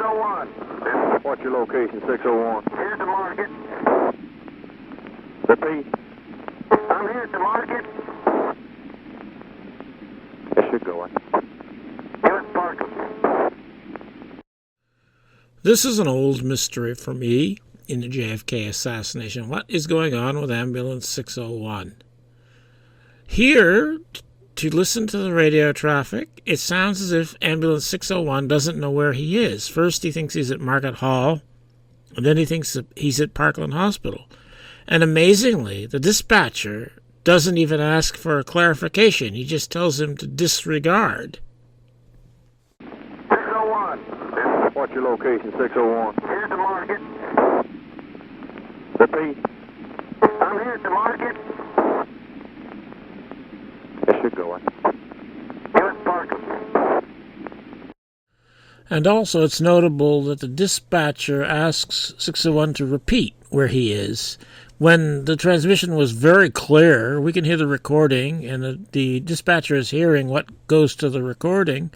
601. What's your location, 601? Here's the market. Repeat. I'm here at the market. Yes, you're going. Here at Parkland. This is an old mystery for me in the JFK assassination. What is going on with Ambulance 601? Here, to listen to the radio traffic, it sounds as if Ambulance 601 doesn't know where he is. First, he thinks he's at Market Hall, and then he thinks that he's at Parkland Hospital. And amazingly, the dispatcher doesn't even ask for a clarification. He just tells him to disregard. 601. What's your location, 601? Here's the market. Repeat. I'm here at the market. Yes, you're going. Here at Parkland. And also, it's notable that the dispatcher asks 601 to repeat where he is. When the transmission was very clear, we can hear the recording, and the dispatcher is hearing what goes to the recording.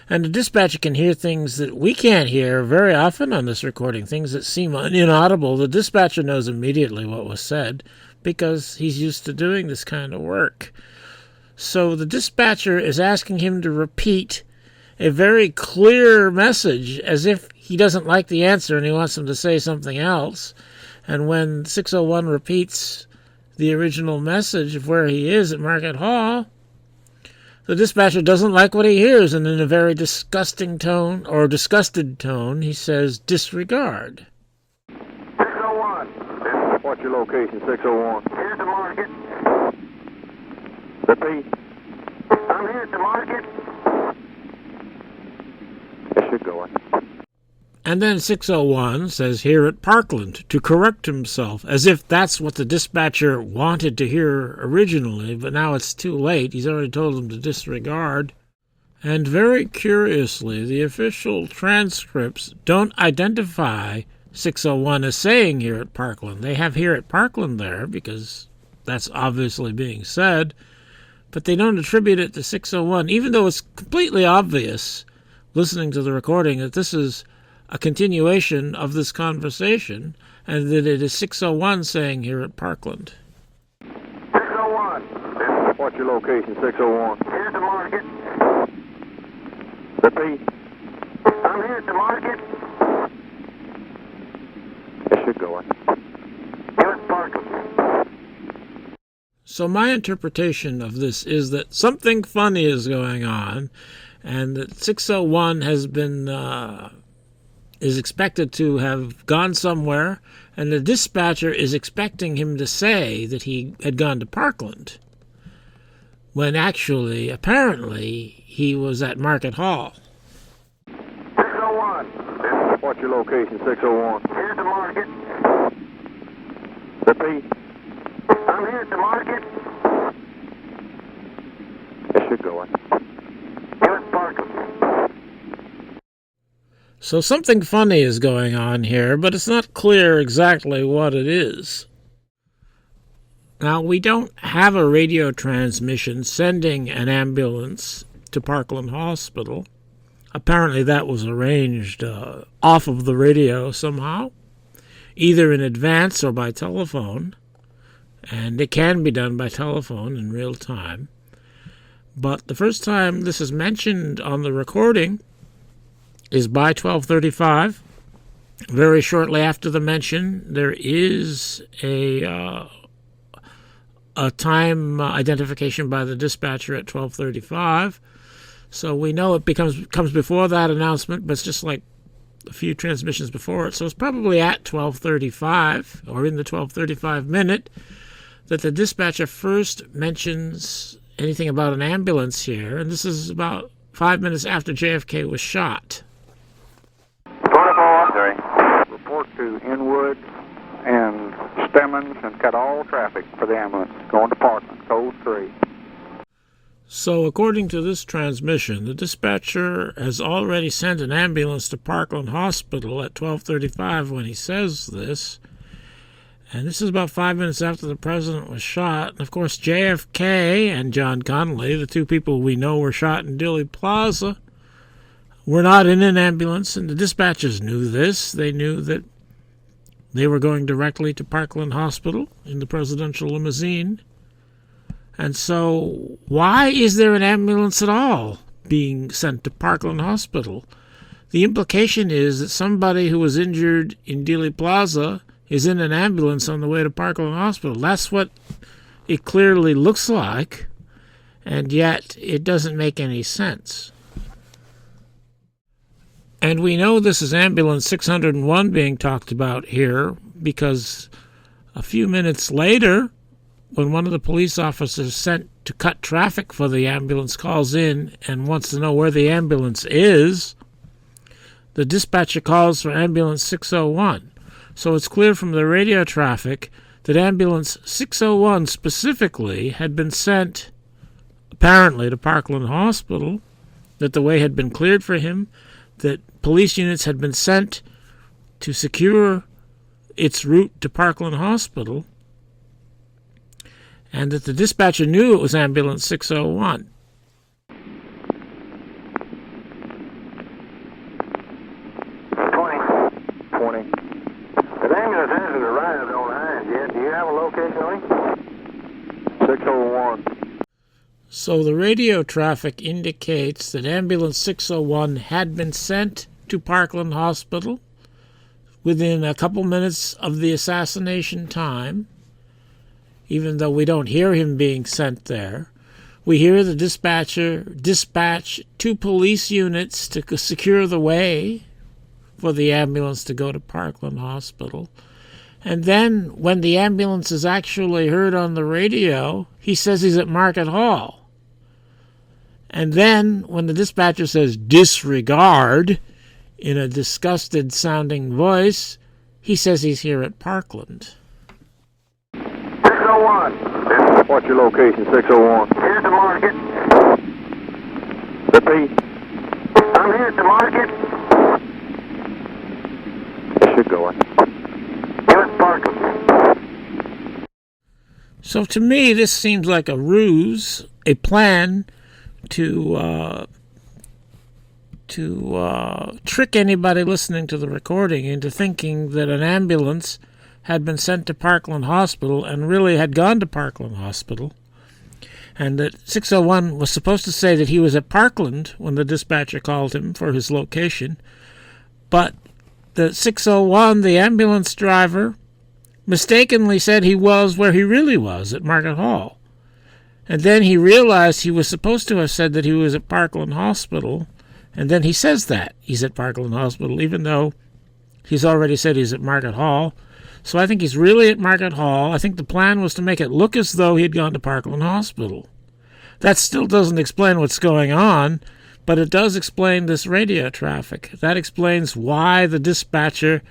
And the dispatcher can hear things that we can't hear very often on this recording, things that seem inaudible. The dispatcher knows immediately what was said because he's used to doing this kind of work. So the dispatcher is asking him to repeat a very clear message as if he doesn't like the answer and he wants him to say something else. And when 601 repeats the original message of where he is at Market Hall, the dispatcher doesn't like what he hears, and in a very disgusted tone, he says, disregard. 601. What's your location, 601? Here's the market. Repeat. I'm here at the market. Yes, you're going. And then 601 says here at Parkland to correct himself, as if that's what the dispatcher wanted to hear originally, but now it's too late. He's already told him to disregard. And very curiously, the official transcripts don't identify 601 as saying here at Parkland. They have here at Parkland there, because that's obviously being said, but they don't attribute it to 601, even though it's completely obvious, listening to the recording, that this is a continuation of this conversation, and that it is 601 saying here at Parkland. 601. What's your location, 601? Here's the market. Repeat. I'm here at the market. Yes, you're going. Here at Parkland. So my interpretation of this is that something funny is going on, and that 601 has been is expected to have gone somewhere, and the dispatcher is expecting him to say that he had gone to Parkland, when actually, apparently, he was at Market Hall. 601. What's your location, 601? Here's the market. Repeat. I'm here at the market. Yes, you're going. Here at Parkland. So something funny is going on here, but it's not clear exactly what it is. Now, we don't have a radio transmission sending an ambulance to Parkland Hospital. Apparently that was arranged off of the radio somehow, either in advance or by telephone. And it can be done by telephone in real time. But the first time this is mentioned on the recording is by 12:35. Very shortly after the mention, there is a time identification by the dispatcher at 12:35. So we know it comes before that announcement, but it's just like a few transmissions before it. So it's probably at 12:35 or in the 12:35 minute that the dispatcher first mentions anything about an ambulance here. And this is about 5 minutes after JFK was shot. 24. Report to Inwood and Stemmons and cut all traffic for the ambulance going to Parkland, code 3. So according to this transmission, the dispatcher has already sent an ambulance to Parkland Hospital at 12:35 when he says this. And this is about 5 minutes after the president was shot. And of course, JFK and John Connally, the two people we know were shot in Dealey Plaza, were not in an ambulance, and the dispatchers knew this. They knew that they were going directly to Parkland Hospital in the presidential limousine. And so why is there an ambulance at all being sent to Parkland Hospital? The implication is that somebody who was injured in Dealey Plaza is in an ambulance on the way to Parkland Hospital. That's what it clearly looks like, and yet it doesn't make any sense. And we know this is ambulance 601 being talked about here because a few minutes later, when one of the police officers sent to cut traffic for the ambulance calls in and wants to know where the ambulance is, the dispatcher calls for ambulance 601. So it's clear from the radio traffic that ambulance 601 specifically had been sent apparently to Parkland Hospital, that the way had been cleared for him, that police units had been sent to secure its route to Parkland Hospital, and that the dispatcher knew it was ambulance 601. 20. The ambulance hasn't arrived on Hines yet. Do you have a location on it? 601. So the radio traffic indicates that ambulance 601 had been sent to Parkland Hospital within a couple minutes of the assassination time, even though we don't hear him being sent there. We hear the dispatcher dispatch 2 police units to secure the way for the ambulance to go to Parkland Hospital. And then when the ambulance is actually heard on the radio, he says he's at Market Hall. And then when the dispatcher says disregard in a disgusted sounding voice, he says he's here at Parkland. 601. What's your location, 601? Here at the market. Repeat. I'm here at the market. It should go in. Here at Parkland. So to me, this seems like a ruse, a plan to trick anybody listening to the recording into thinking that an ambulance had been sent to Parkland Hospital and really had gone to Parkland Hospital, and that 601 was supposed to say that he was at Parkland when the dispatcher called him for his location, but the 601, the ambulance driver, mistakenly said he was where he really was, at Market Hall. And then he realized he was supposed to have said that he was at Parkland Hospital, and then he says that he's at Parkland Hospital, even though he's already said he's at Market Hall. So I think he's really at Market Hall. I think the plan was to make it look as though he had gone to Parkland Hospital. That still doesn't explain what's going on, but it does explain this radio traffic. That explains why the dispatcher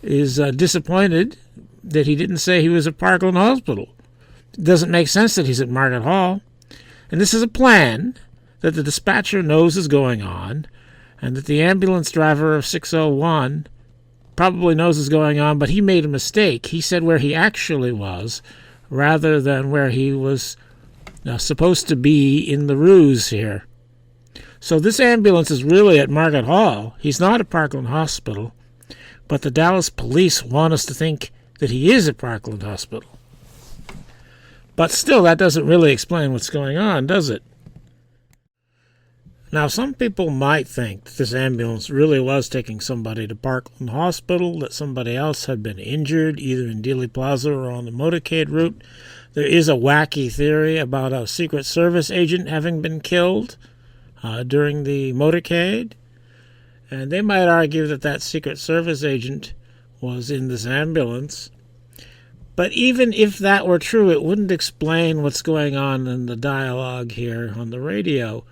is disappointed that he didn't say he was at Parkland Hospital. It doesn't make sense that he's at Market Hall. And this is a plan that the dispatcher knows is going on, and that the ambulance driver of 601 probably knows is going on, but he made a mistake. He said where he actually was rather than where he was supposed to be in the ruse here. So this ambulance is really at Market Hall. He's not at Parkland Hospital, but the Dallas police want us to think that he is at Parkland Hospital. But still, that doesn't really explain what's going on, does it? Now, some people might think that this ambulance really was taking somebody to Parkland Hospital, that somebody else had been injured, either in Dealey Plaza or on the motorcade route. There is a wacky theory about a Secret Service agent having been killed during the motorcade. And they might argue that that Secret Service agent was in this ambulance. But even if that were true, it wouldn't explain what's going on in the dialogue here on the radio.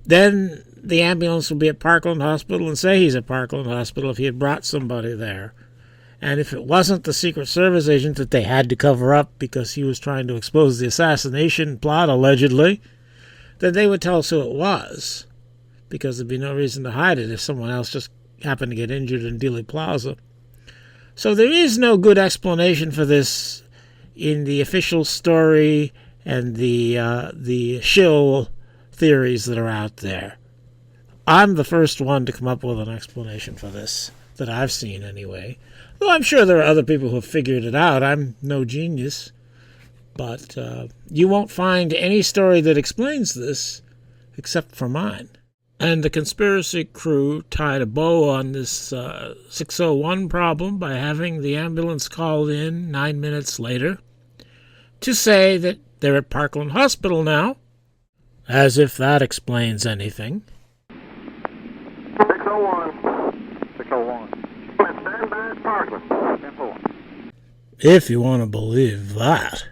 Then the ambulance would be at Parkland Hospital and say he's at Parkland Hospital if he had brought somebody there. And if it wasn't the Secret Service agent that they had to cover up because he was trying to expose the assassination plot, allegedly, then they would tell us who it was, because there'd be no reason to hide it if someone else just happened to get injured in Dealey Plaza. So there is no good explanation for this in the official story and the shill theories that are out there. I'm the first one to come up with an explanation for this, that I've seen anyway. Though I'm sure there are other people who have figured it out. I'm no genius. But you won't find any story that explains this except for mine. And the conspiracy crew tied a bow on this 601 problem by having the ambulance called in 9 minutes later to say that they're at Parkland Hospital now, as if that explains anything. 601. 601. Stand by at Parkland. 10-4. If you want to believe that.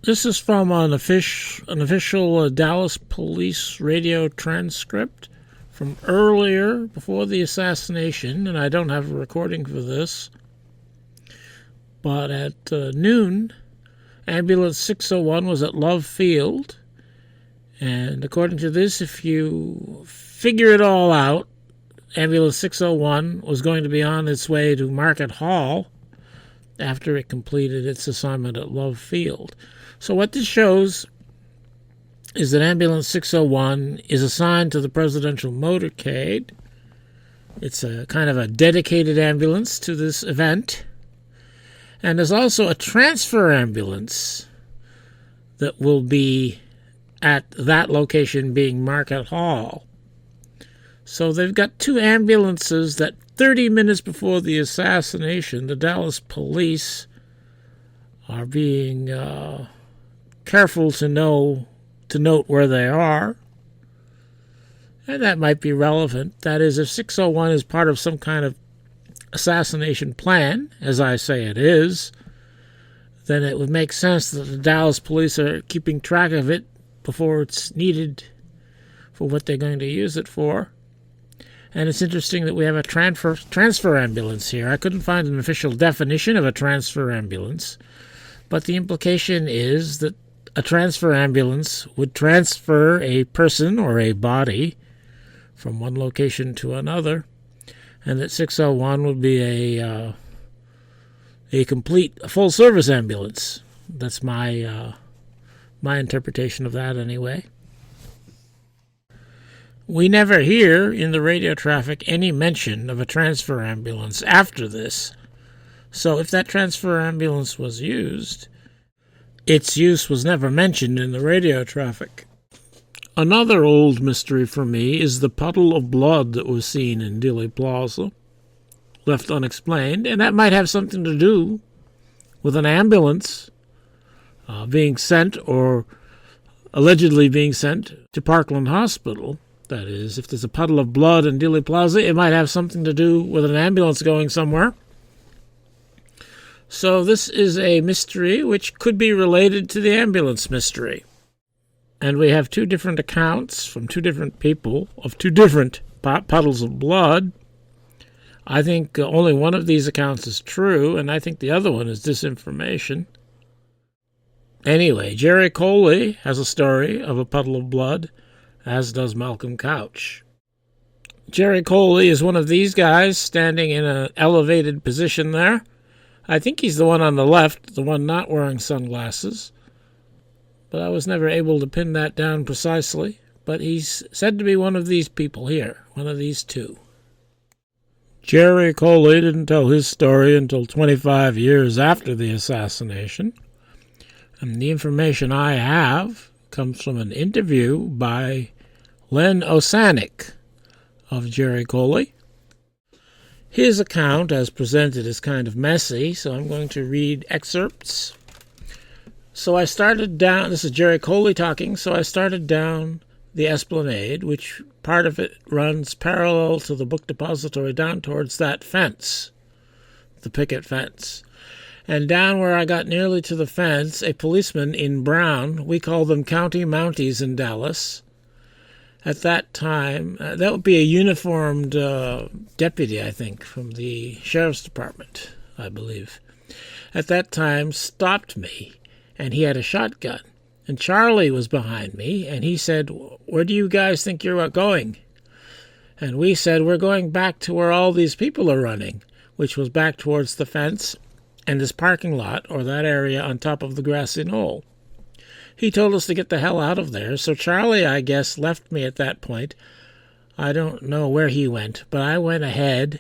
This is from an official Dallas police radio transcript from earlier, before the assassination, and I don't have a recording for this. But at noon, Ambulance 601 was at Love Field, and according to this, if you figure it all out, Ambulance 601 was going to be on its way to Market Hall after it completed its assignment at Love Field. So what this shows is that Ambulance 601 is assigned to the presidential motorcade. It's a kind of a dedicated ambulance to this event. And there's also a transfer ambulance that will be at that location, being Market Hall. So they've got two ambulances that 30 minutes before the assassination, the Dallas police are being careful to note where they are. And that might be relevant. That is, if 601 is part of some kind of assassination plan, as I say it is, then it would make sense that the Dallas police are keeping track of it before it's needed for what they're going to use it for. And it's interesting that we have a transfer ambulance here. I couldn't find an official definition of a transfer ambulance, but the implication is that a transfer ambulance would transfer a person or a body from one location to another, and that 601 would be a complete, full-service ambulance. That's my interpretation of that anyway. We never hear in the radio traffic any mention of a transfer ambulance after this. So if that transfer ambulance was used, its use was never mentioned in the radio traffic. Another old mystery for me is the puddle of blood that was seen in Dealey Plaza, left unexplained, and that might have something to do with an ambulance being sent, or allegedly being sent, to Parkland Hospital. That is, if there's a puddle of blood in Dealey Plaza, it might have something to do with an ambulance going somewhere. So this is a mystery which could be related to the ambulance mystery. And we have two different accounts from two different people of two different puddles of blood. I think only one of these accounts is true, and I think the other one is disinformation. Anyway, Jerry Coley has a story of a puddle of blood, as does Malcolm Couch. Jerry Coley is one of these guys standing in an elevated position there. I think he's the one on the left, the one not wearing sunglasses. But I was never able to pin that down precisely. But he's said to be one of these people here, one of these two. Jerry Coley didn't tell his story until 25 years after the assassination. And the information I have comes from an interview by Len Osanik of Jerry Coley. His account, as presented, is kind of messy, so I'm going to read excerpts. So I started down, this is Jerry Coley talking, so I started down the Esplanade, which part of it runs parallel to the book depository down towards that fence, the picket fence. And down where I got nearly to the fence, a policeman in brown, we call them county mounties in Dallas. At that time, that would be a uniformed deputy, I think, from the sheriff's department, I believe. At that time, stopped me, and he had a shotgun. And Charlie was behind me, and he said, "Where do you guys think you're going?" And we said, "We're going back to where all these people are running," which was back towards the fence and this parking lot, or that area on top of the grassy knoll. He told us to get the hell out of there, so Charlie, I guess, left me at that point. I don't know where he went, but I went ahead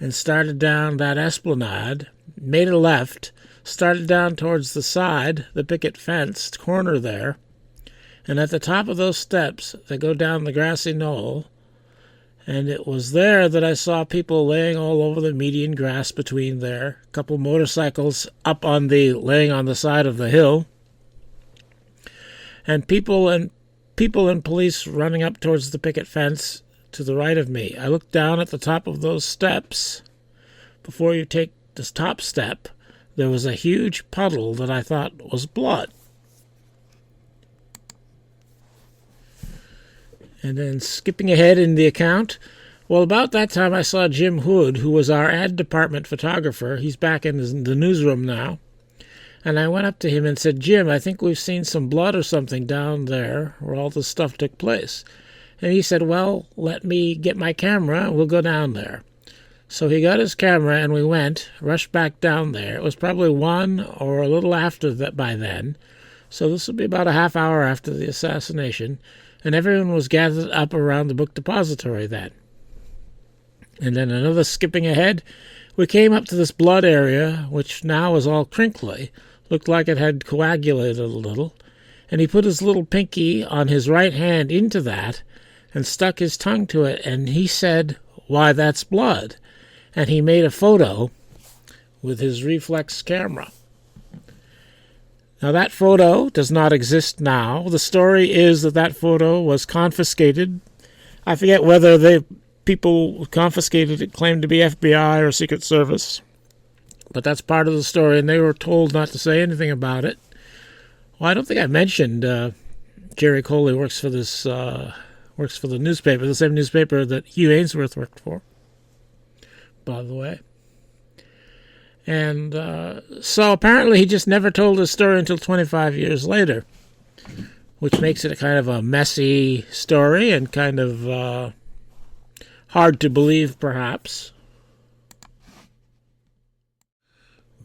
and started down that esplanade, made a left, started down towards the side, the picket fence corner there, and at the top of those steps that go down the grassy knoll, and it was there that I saw people laying all over the median grass between there, a couple motorcycles laying on the side of the hill, and people and police running up towards the picket fence to the right of me. I looked down at the top of those steps. Before you take this top step, there was a huge puddle that I thought was blood. And then skipping ahead in the account, well, about that time I saw Jim Hood, who was our ad department photographer. He's back in the newsroom now. And I went up to him and said, "Jim, I think we've seen some blood or something down there where all this stuff took place." And he said, "Well, let me get my camera and we'll go down there." So he got his camera and we rushed back down there. It was probably 1 or a little after that by then. So this would be about a half hour after the assassination. And everyone was gathered up around the book depository then. And then another skipping ahead, we came up to this blood area, which now is all crinkly, looked like it had coagulated a little, and he put his little pinky on his right hand into that and stuck his tongue to it, and he said, "Why, that's blood." And he made a photo with his reflex camera. Now, that photo does not exist now. The story is that photo was confiscated. I forget whether people who confiscated it claimed to be FBI or Secret Service. But that's part of the story, and they were told not to say anything about it. Well, I don't think I mentioned Jerry Coley works for the newspaper, the same newspaper that Hugh Ainsworth worked for, by the way. And so apparently he just never told his story until 25 years later, which makes it a kind of a messy story and kind of hard to believe, perhaps.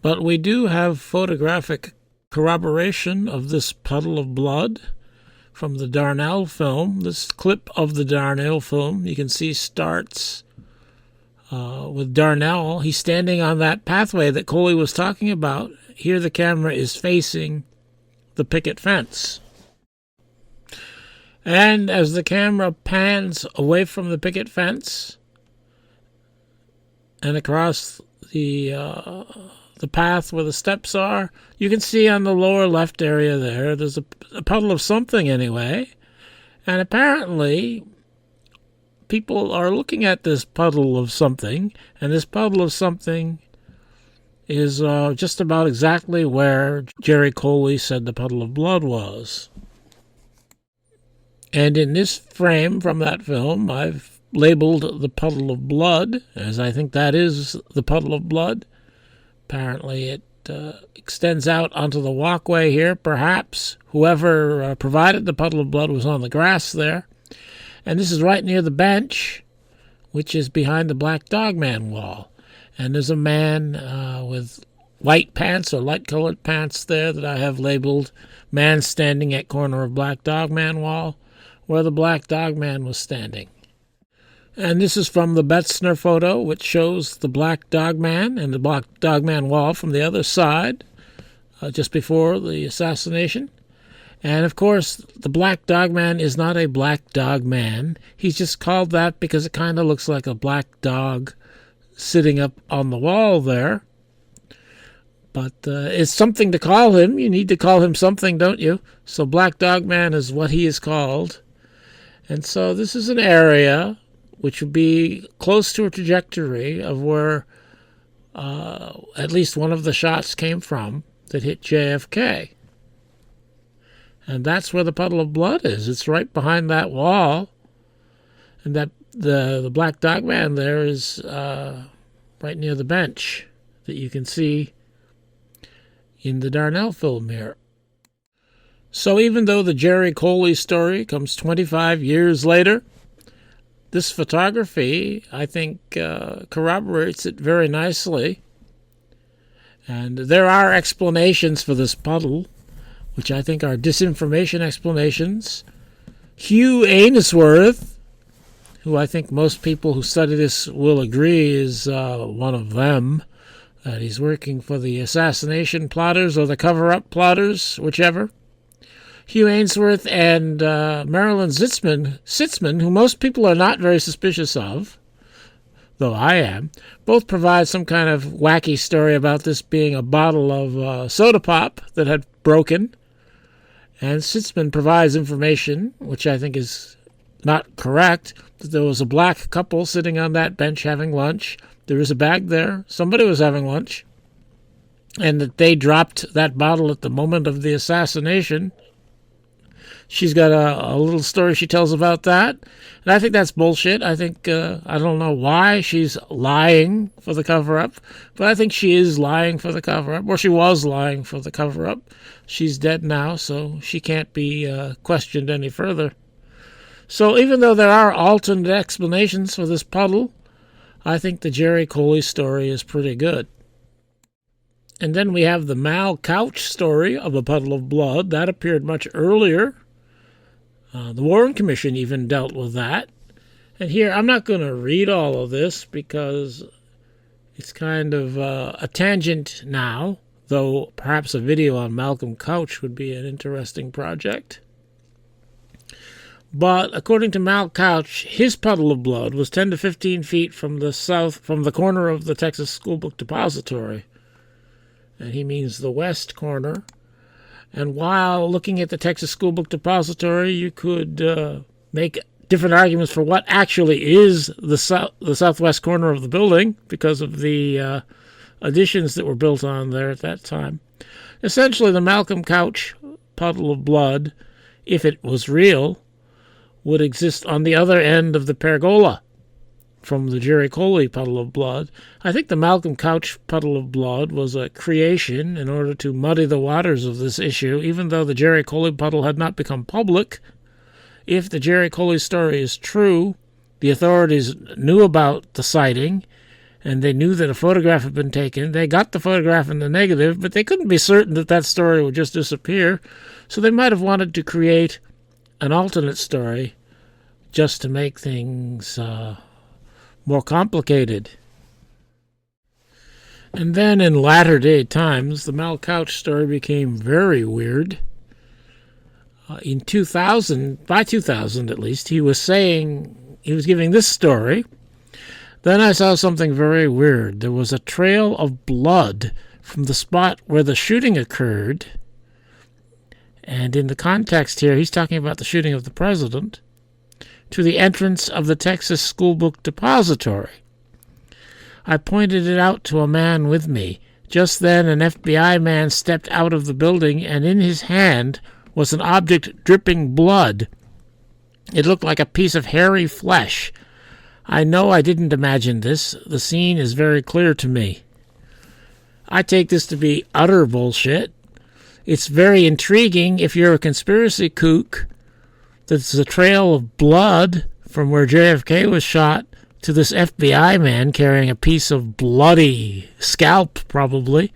But we do have photographic corroboration of this puddle of blood from the Darnell film. This clip of the Darnell film, you can see, starts with Darnell. He's standing on that pathway that Coley was talking about. Here the camera is facing the picket fence. And as the camera pans away from the picket fence and across the path where the steps are, you can see on the lower left area there's a puddle of something anyway. And apparently people are looking at this puddle of something, and this puddle of something is just about exactly where Jerry Coley said the puddle of blood was. And in this frame from that film, I've labeled the puddle of blood, as I think that is the puddle of blood. Apparently it extends out onto the walkway here. Perhaps whoever provided the puddle of blood was on the grass there. And this is right near the bench, which is behind the Black Dog Man wall. And there's a man with white pants or light-colored pants there that I have labeled "Man standing at corner of Black Dog Man wall," where the Black Dog Man was standing. And this is from the Betzner photo, which shows the Black Dog Man and the Black Dog Man wall from the other side, just before the assassination. And, of course, the Black Dog Man is not a black dog man. He's just called that because it kind of looks like a black dog sitting up on the wall there. But it's something to call him. You need to call him something, don't you? So Black Dog Man is what he is called. And so this is an area which would be close to a trajectory of where at least one of the shots came from that hit JFK. And that's where the puddle of blood is. It's right behind that wall. And that the Black Dog Man there is right near the bench that you can see in the Darnell film here. So even though the Jerry Coley story comes 25 years later, this photography, I think, corroborates it very nicely. And there are explanations for this puddle, which I think are disinformation explanations. Hugh Ainsworth, who I think most people who study this will agree is one of them, that he's working for the assassination plotters or the cover-up plotters, whichever. Hugh Ainsworth and Marilyn Sitzman, who most people are not very suspicious of, though I am, both provide some kind of wacky story about this being a bottle of soda pop that had broken. And Sitzman provides information, which I think is not correct, that there was a black couple sitting on that bench having lunch. There was a bag there. Somebody was having lunch. And that they dropped that bottle at the moment of the assassination. She's got a little story she tells about that. And I think that's bullshit. I think, I don't know why she's lying for the cover-up, but I think she is lying for the cover-up, or she was lying for the cover-up. She's dead now, so she can't be questioned any further. So even though there are alternate explanations for this puddle, I think the Jerry Coley story is pretty good. And then we have the Mal Couch story of a puddle of blood. That appeared much earlier. The Warren Commission even dealt with that. And here, I'm not going to read all of this because it's kind of a tangent now, though perhaps a video on Malcolm Couch would be an interesting project. But according to Mal Couch, his puddle of blood was 10 to 15 feet from the corner of the Texas School Book Depository. And he means the west corner. And while looking at the Texas School Book Depository, you could make different arguments for what actually is the southwest corner of the building because of the additions that were built on there at that time. Essentially, the Malcolm Couch puddle of blood, if it was real, would exist on the other end of the pergola from the Jerry Coley puddle of blood. I think the Malcolm Couch puddle of blood was a creation in order to muddy the waters of this issue, even though the Jerry Coley puddle had not become public. If the Jerry Coley story is true, the authorities knew about the sighting, and they knew that a photograph had been taken. They got the photograph in the negative, but they couldn't be certain that that story would just disappear, so they might have wanted to create an alternate story just to make things more complicated. And then in latter-day times, the Mal Couch story became very weird. In 2000, by 2000 at least, he was giving this story. Then I saw something very weird. There was a trail of blood from the spot where the shooting occurred. And in the context here, he's talking about the shooting of the president, to the entrance of the Texas School Book Depository. I pointed it out to a man with me. Just then an FBI man stepped out of the building, and in his hand was an object dripping blood. It looked like a piece of hairy flesh. I know I didn't imagine this. The scene is very clear to me. I take this to be utter bullshit. It's very intriguing if you're a conspiracy kook. There's a trail of blood from where JFK was shot to this FBI man carrying a piece of bloody scalp, probably.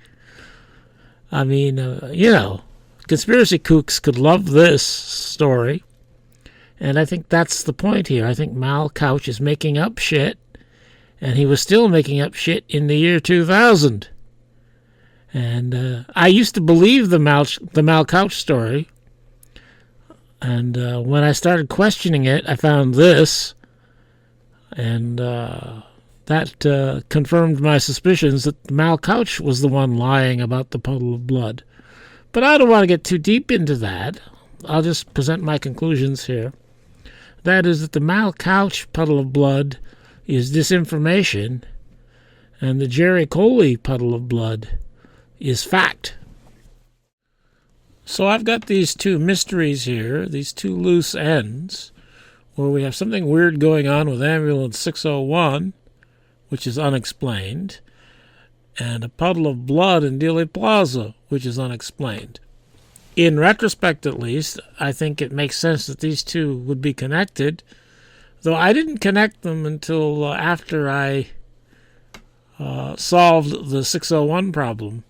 I mean, conspiracy kooks could love this story. And I think that's the point here. I think Mal Couch is making up shit, and he was still making up shit in the year 2000. And I used to believe the Mal Couch story. And when I started questioning it, I found this, and that confirmed my suspicions that Mal Couch was the one lying about the puddle of blood. But I don't want to get too deep into that. I'll just present my conclusions here. That is that the Mal Couch puddle of blood is disinformation, and the Jerry Coley puddle of blood is fact. So I've got these two mysteries here, these two loose ends, where we have something weird going on with ambulance 601, which is unexplained, and a puddle of blood in Dealey Plaza, which is unexplained. In retrospect, at least, I think it makes sense that these two would be connected, though I didn't connect them until after I solved the 601 problem.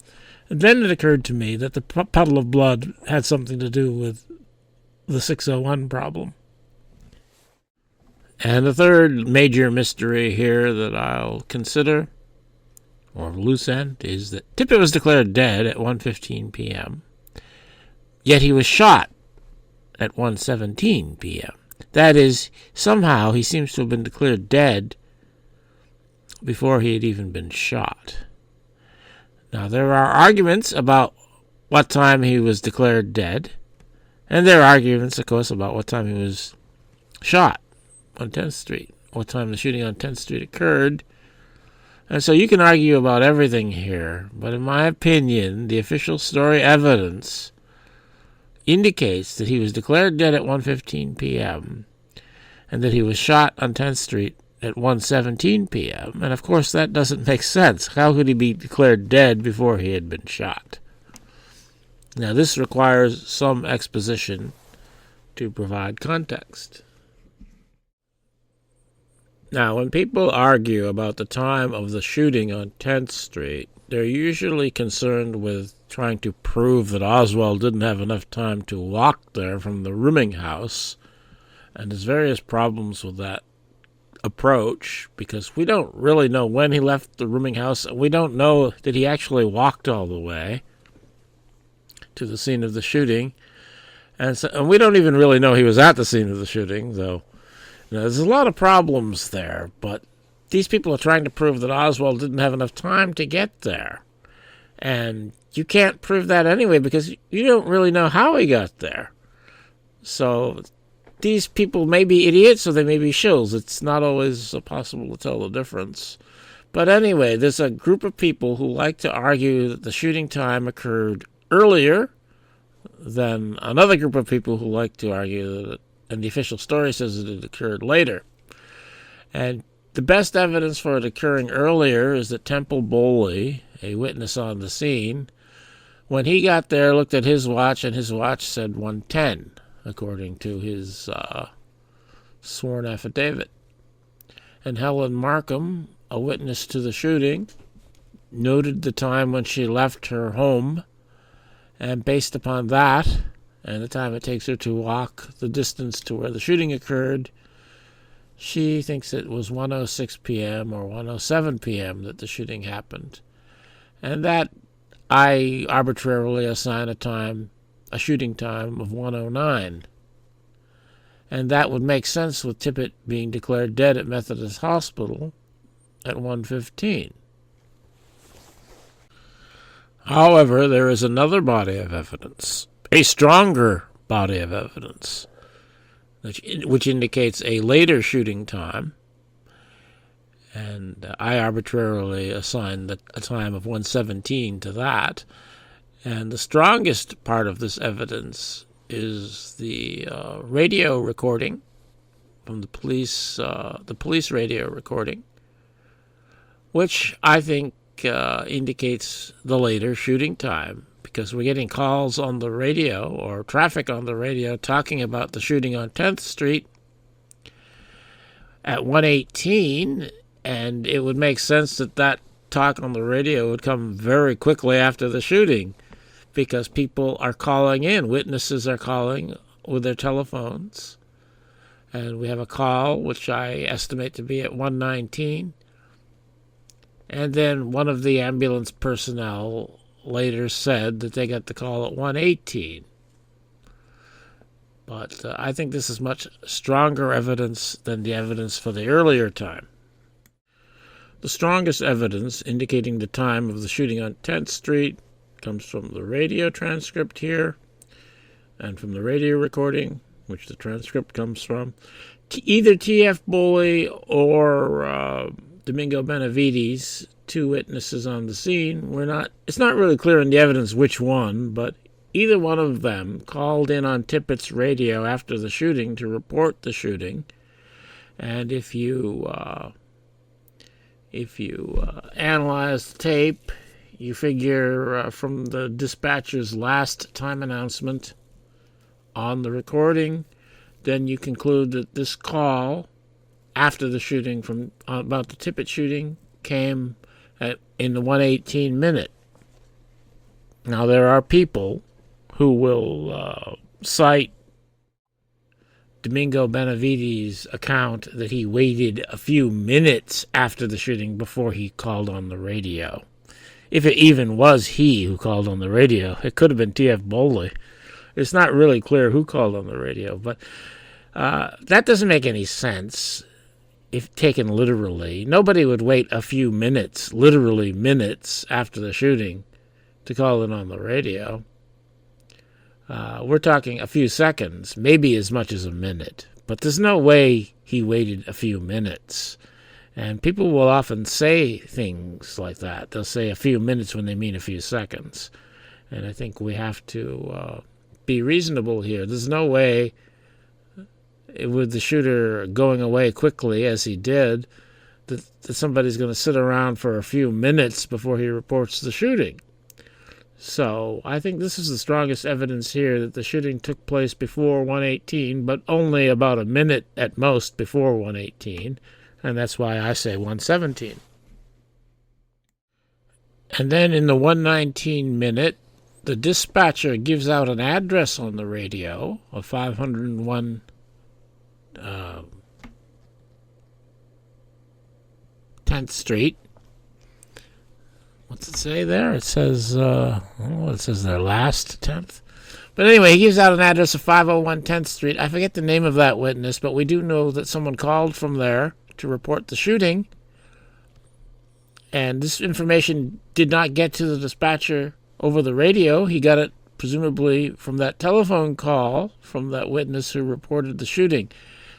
And then it occurred to me that the puddle of blood had something to do with the 601 problem. And the third major mystery here that I'll consider, or loose end, is that Tippit was declared dead at 1:15 p.m., yet he was shot at 1:17 p.m. That is, somehow he seems to have been declared dead before he had even been shot. Now, there are arguments about what time he was declared dead, and there are arguments, of course, about what time he was shot on 10th Street, what time the shooting on 10th Street occurred. And so you can argue about everything here, but in my opinion, the official story evidence indicates that he was declared dead at 1:15 p.m. and that he was shot on 10th Street at 1:17 p.m. And of course that doesn't make sense. How could he be declared dead before he had been shot? Now this requires some exposition to provide context. Now, when people argue about the time of the shooting on 10th Street, they're usually concerned with trying to prove that Oswald didn't have enough time to walk there from the rooming house, and there's various problems with that approach, because we don't really know when he left the rooming house, and we don't know that he actually walked all the way to the scene of the shooting, and we don't even really know he was at the scene of the shooting, though. Now, there's a lot of problems there, but these people are trying to prove that Oswald didn't have enough time to get there. And you can't prove that anyway because you don't really know how he got there. So these people may be idiots or they may be shills. It's not always possible to tell the difference. But anyway, there's a group of people who like to argue that the shooting time occurred earlier than another group of people who like to argue that, and the official story says that it occurred later. And the best evidence for it occurring earlier is that Temple Boley, a witness on the scene, when he got there, looked at his watch, and his watch said 1:10, according to his sworn affidavit. And Helen Markham, a witness to the shooting, noted the time when she left her home, and based upon that, and the time it takes her to walk the distance to where the shooting occurred, she thinks it was 1:06 p.m. or 1:07 p.m. that the shooting happened. And that I arbitrarily assign a shooting time of 1:09. And that would make sense with Tippit being declared dead at Methodist Hospital at 1:15. However, there is another body of evidence, a stronger body of evidence, which indicates a later shooting time, and I arbitrarily assigned a time of 1:17 to that. And the strongest part of this evidence is the radio recording from the police radio recording, which I think indicates the later shooting time, because we're getting calls on the radio or traffic on the radio talking about the shooting on 10th Street at 1:18, and it would make sense that that talk on the radio would come very quickly after the shooting, because people are calling in, witnesses are calling with their telephones, and we have a call which I estimate to be at 1:19, and then one of the ambulance personnel later said that they got the call at 1:18. But I think this is much stronger evidence than the evidence for the earlier time. The strongest evidence indicating the time of the shooting on 10th Street comes from the radio transcript here, and from the radio recording, which the transcript comes from. Either T.F. Boley or Domingo Benavides, two witnesses on the scene, it's not really clear in the evidence which one, but either one of them called in on Tippit's radio after the shooting to report the shooting. And if you analyze the tape, you figure from the dispatcher's last time announcement on the recording, then you conclude that this call after the shooting about the Tippit shooting came in the 1:18 minute. Now, there are people who will cite Domingo Benavides' account that he waited a few minutes after the shooting before he called on the radio. If it even was he who called on the radio, it could have been T.F. Bowley. It's not really clear who called on the radio, but that doesn't make any sense if taken literally. Nobody would wait a few minutes, literally minutes, after the shooting to call in on the radio. We're talking a few seconds, maybe as much as a minute. But there's no way he waited a few minutes. And people will often say things like that. They'll say a few minutes when they mean a few seconds. And I think we have to be reasonable here. There's no way, with the shooter going away quickly, as he did, that somebody's going to sit around for a few minutes before he reports the shooting. So I think this is the strongest evidence here that the shooting took place before 1:18, but only about a minute at most before 1:18, and that's why I say 1:17. And then in the 1:19 minute, the dispatcher gives out an address on the radio of 501 10th Street. What's it say there? It says, it says there, last 10th. But anyway, he gives out an address of 501 10th Street. I forget the name of that witness, but we do know that someone called from there to report the shooting. And this information did not get to the dispatcher over the radio. He got it presumably from that telephone call from that witness who reported the shooting.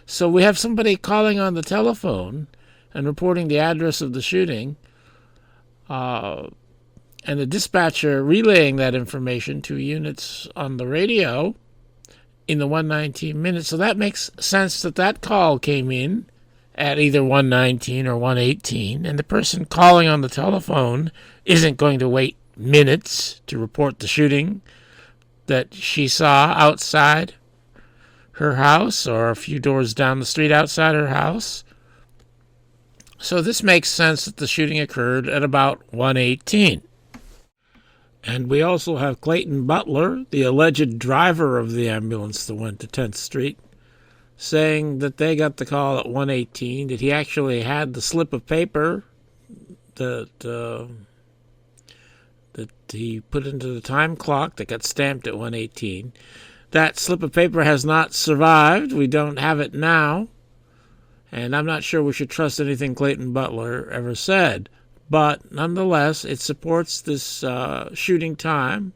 So we have somebody calling on the telephone and reporting the address of the shooting, and the dispatcher relaying that information to units on the radio in the 1:19 minute. So that makes sense that that call came in at either 1:19 or 1:18, and the person calling on the telephone isn't going to wait minutes to report the shooting that she saw outside her house or a few doors down the street outside her house. So this makes sense that the shooting occurred at about 1:18. And we also have Clayton Butler, the alleged driver of the ambulance that went to 10th Street, saying that they got the call at 1:18, that he actually had the slip of paper that he put into the time clock that got stamped at 1:18. That slip of paper has not survived. We don't have it now. And I'm not sure we should trust anything Clayton Butler ever said. But nonetheless, it supports this shooting time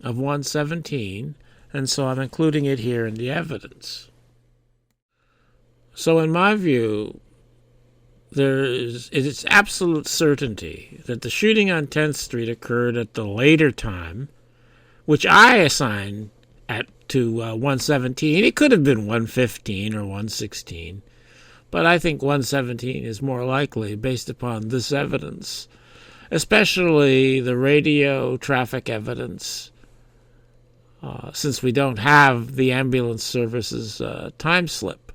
of 1:17, and so I'm including it here in the evidence. So in my view, it's absolute certainty that the shooting on 10th Street occurred at the later time, which I assign to 1:17. It could have been 1:15 or 1:16. But I think 1:17 is more likely based upon this evidence, especially the radio traffic evidence, since we don't have the ambulance service's time slip.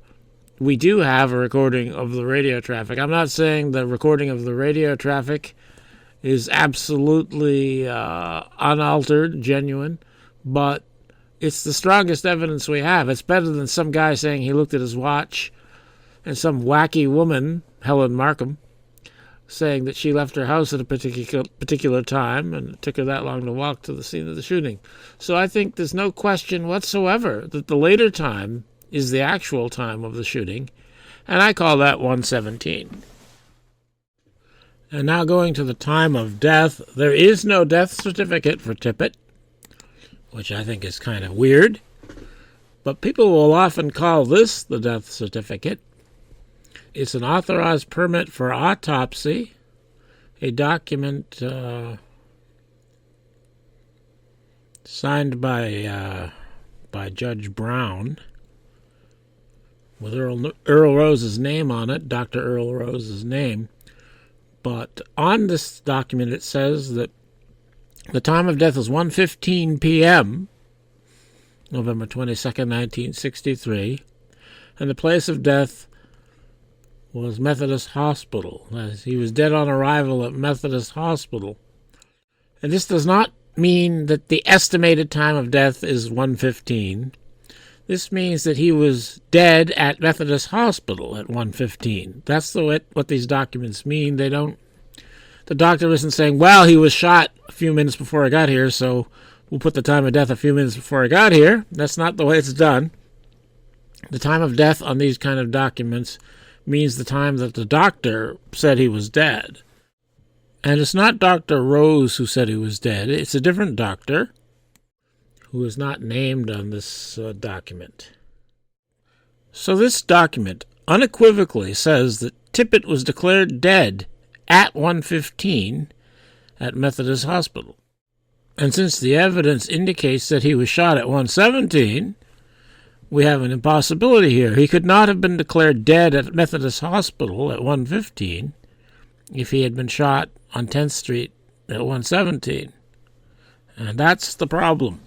We do have a recording of the radio traffic. I'm not saying the recording of the radio traffic is absolutely unaltered, genuine, but it's the strongest evidence we have. It's better than some guy saying he looked at his watch and some wacky woman, Helen Markham, saying that she left her house at a particular time and it took her that long to walk to the scene of the shooting. So I think there's no question whatsoever that the later time is the actual time of the shooting, and I call that 1:17. And now going to the time of death, there is no death certificate for Tippit, which I think is kind of weird, but people will often call this the death certificate. It's an authorized permit for autopsy, a document signed by Judge Brown with Earl Rose's name on it, Dr. Earl Rose's name. But on this document it says that the time of death was 1:15 p.m., November 22nd, 1963, and the place of death was Methodist Hospital. He was dead on arrival at Methodist Hospital. And this does not mean that the estimated time of death is 1:15. This means that he was dead at Methodist Hospital at 1:15. That's what these documents mean. The doctor isn't saying, well, he was shot a few minutes before I got here, so we'll put the time of death a few minutes before I got here. That's not the way it's done. The time of death on these kind of documents means the time that the doctor said he was dead. And it's not Dr. Rose who said he was dead. It's a different doctor who is not named on this document. So this document unequivocally says that Tippit was declared dead at 1:15 at Methodist Hospital. And since the evidence indicates that he was shot at 1:17, we have an impossibility here. He could not have been declared dead at Methodist Hospital at 1:15 if he had been shot on 10th Street at 1:17. And that's the problem.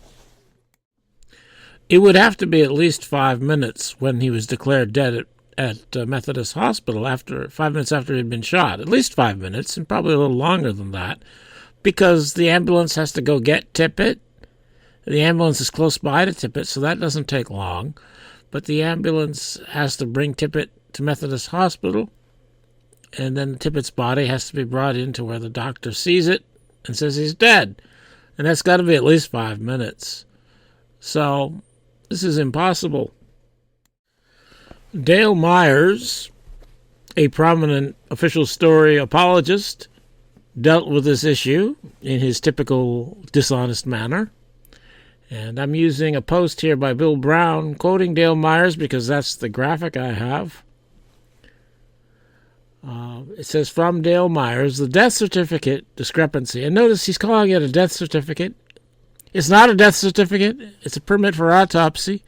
It would have to be at least 5 minutes when he was declared dead at Methodist Hospital, 5 minutes after he'd been shot. At least 5 minutes, and probably a little longer than that, because the ambulance has to go get Tippit. The ambulance is close by to Tippit, so that doesn't take long. But the ambulance has to bring Tippit to Methodist Hospital, and then Tippit's body has to be brought into where the doctor sees it and says he's dead. And that's got to be at least 5 minutes. So this is impossible. Dale Myers, a prominent official story apologist, dealt with this issue in his typical dishonest manner. And I'm using a post here by Bill Brown quoting Dale Myers because that's the graphic I have. It says, from Dale Myers, the death certificate discrepancy. And notice he's calling it a death certificate. It's not a death certificate. It's a permit for autopsy.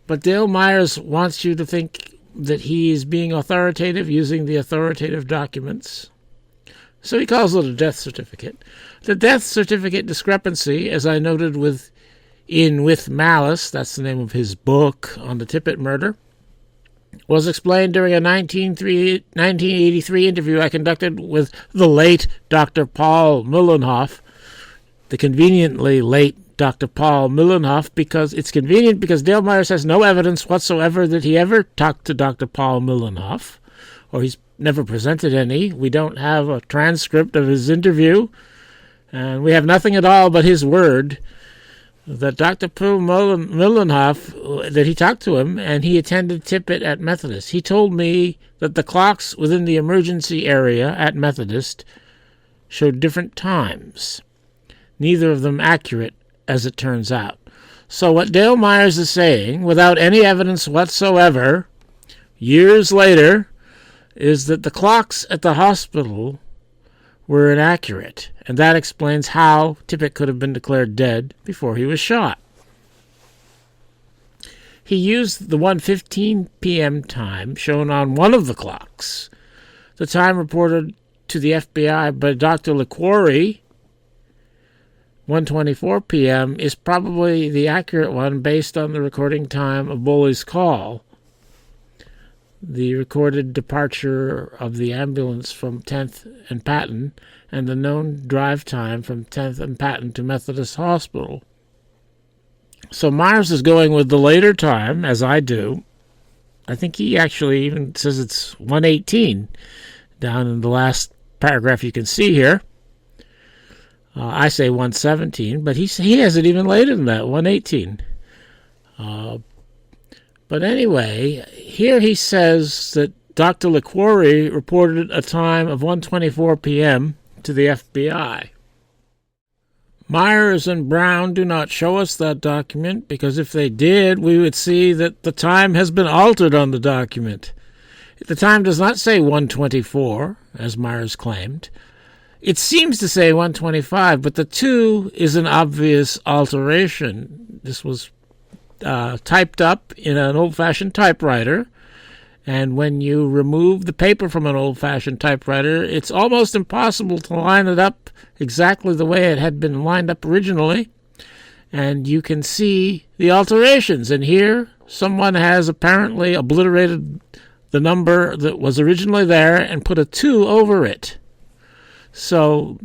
But Dale Myers wants you to think that he's being authoritative using the authoritative documents. So he calls it a death certificate. The death certificate discrepancy, as I noted with Malice, that's the name of his book on the Tippit murder, was explained during a 1983 interview I conducted with the late Dr. Paul Mullenhoff, the conveniently late Dr. Paul Mullenhoff, because it's convenient because Dale Myers has no evidence whatsoever that he ever talked to Dr. Paul Mullenhoff, or he's never presented any. We don't have a transcript of his interview, and we have nothing at all but his word that Dr. Paul Mullenhoff, that he talked to him, and he attended Tippit at Methodist. He told me that the clocks within the emergency area at Methodist showed different times, neither of them accurate, as it turns out. So what Dale Myers is saying, without any evidence whatsoever, years later, is that the clocks at the hospital were inaccurate, and that explains how Tippit could have been declared dead before he was shot. He used the 1:15 p.m. time shown on one of the clocks. The time reported to the FBI by Dr. LaQuarrie, 1:24 p.m., is probably the accurate one based on the recording time of Boley's call, the recorded departure of the ambulance from 10th and Patton, and the known drive time from 10th and Patton to Methodist Hospital. So Myers is going with the later time, as I do. I think he actually even says it's 1:18 down in the last paragraph you can see here. I say 1:17, but he has it even later than that, 1:18. But anyway, here he says that Dr. LaQuarrie reported a time of 1:24 p.m. to the FBI. Myers and Brown do not show us that document, because if they did, we would see that the time has been altered on the document. The time does not say 1:24, as Myers claimed. It seems to say 1:25, but the 2 is an obvious alteration. This was typed up in an old-fashioned typewriter, and when you remove the paper from an old-fashioned typewriter, it's almost impossible to line it up exactly the way it had been lined up originally, and you can see the alterations. And here, someone has apparently obliterated the number that was originally there and put a 2 over it. So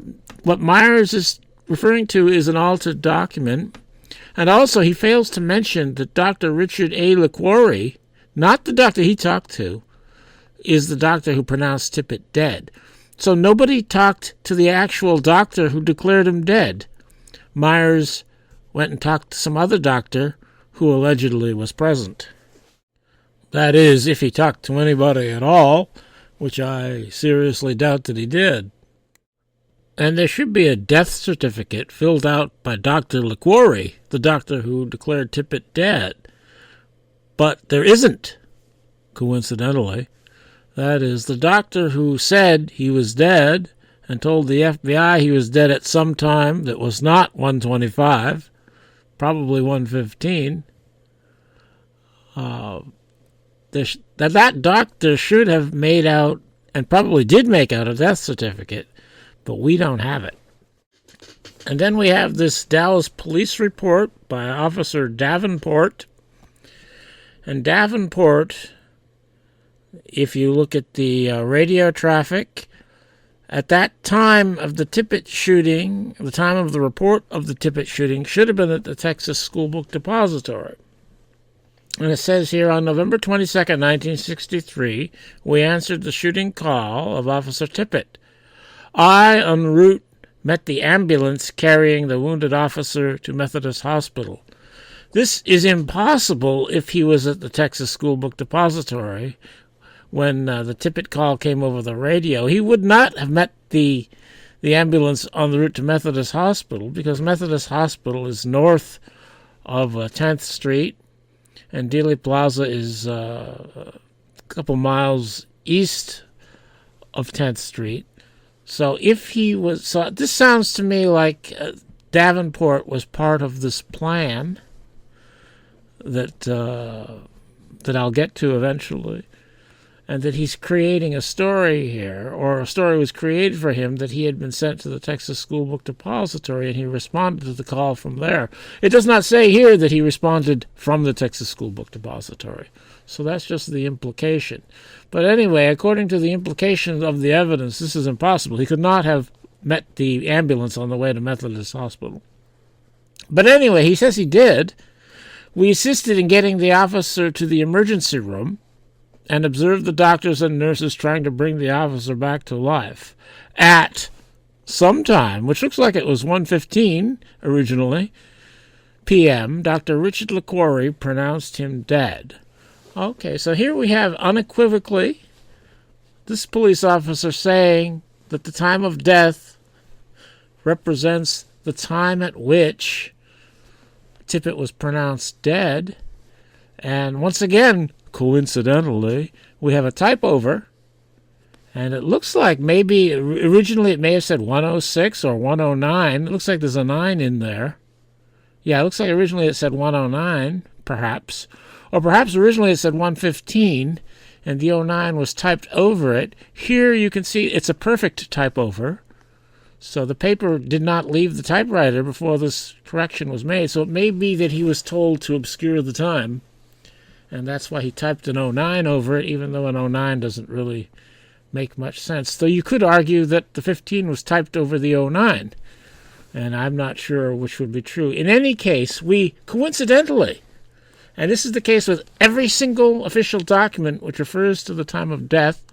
what Myers is referring to is an altered document, And also, he fails to mention that Dr. Richard A. LaQuarrie, not the doctor he talked to, is the doctor who pronounced Tippit dead. So nobody talked to the actual doctor who declared him dead. Myers went and talked to some other doctor who allegedly was present. That is, if he talked to anybody at all, which I seriously doubt that he did. And there should be a death certificate filled out by Dr. LaQuarrie, the doctor who declared Tippit dead. But there isn't, coincidentally. That is, the doctor who said he was dead and told the FBI he was dead at some time that was not 125, probably 115, that doctor should have made out, and probably did make out, a death certificate, but we don't have it. And then we have this Dallas police report by Officer Davenport. And Davenport, if you look at the radio traffic, at that time of the Tippit shooting, the time of the report of the Tippit shooting, should have been at the Texas School Book Depository. And it says here, on November 22nd, 1963, we answered the shooting call of Officer Tippit. I, en route, met the ambulance carrying the wounded officer to Methodist Hospital. This is impossible if he was at the Texas School Book Depository when the Tippit call came over the radio. He would not have met the ambulance on the route to Methodist Hospital, because Methodist Hospital is north of 10th Street, and Dealey Plaza is a couple miles east of 10th Street. So if he was... So this sounds to me like Davenport was part of this plan that I'll get to eventually, and that he's creating a story here, or a story was created for him that he had been sent to the Texas School Book Depository and he responded to the call from there. It does not say here that he responded from the Texas School Book Depository. So that's just the implication. But anyway, according to the implications of the evidence, this is impossible. He could not have met the ambulance on the way to Methodist Hospital. But anyway, he says he did. We assisted in getting the officer to the emergency room and observed the doctors and nurses trying to bring the officer back to life. At some time, which looks like it was 1:15 originally, p.m., Dr. Richard LaQuarrie pronounced him dead. Okay, so here we have unequivocally this police officer saying that the time of death represents the time at which Tippit was pronounced dead. And once again, coincidentally, we have a type over, and it looks like maybe originally it may have said 106 or 109. It looks like there's a 9 in there. Yeah, it looks like originally it said 109, perhaps. Or perhaps originally it said 115, and the 09 was typed over it. Here you can see it's a perfect type over. So the paper did not leave the typewriter before this correction was made. So it may be that he was told to obscure the time, and that's why he typed an 09 over it, even though an 09 doesn't really make much sense. So you could argue that the 15 was typed over the 09, and I'm not sure which would be true. In any case, we coincidentally, and this is the case with every single official document which refers to the time of death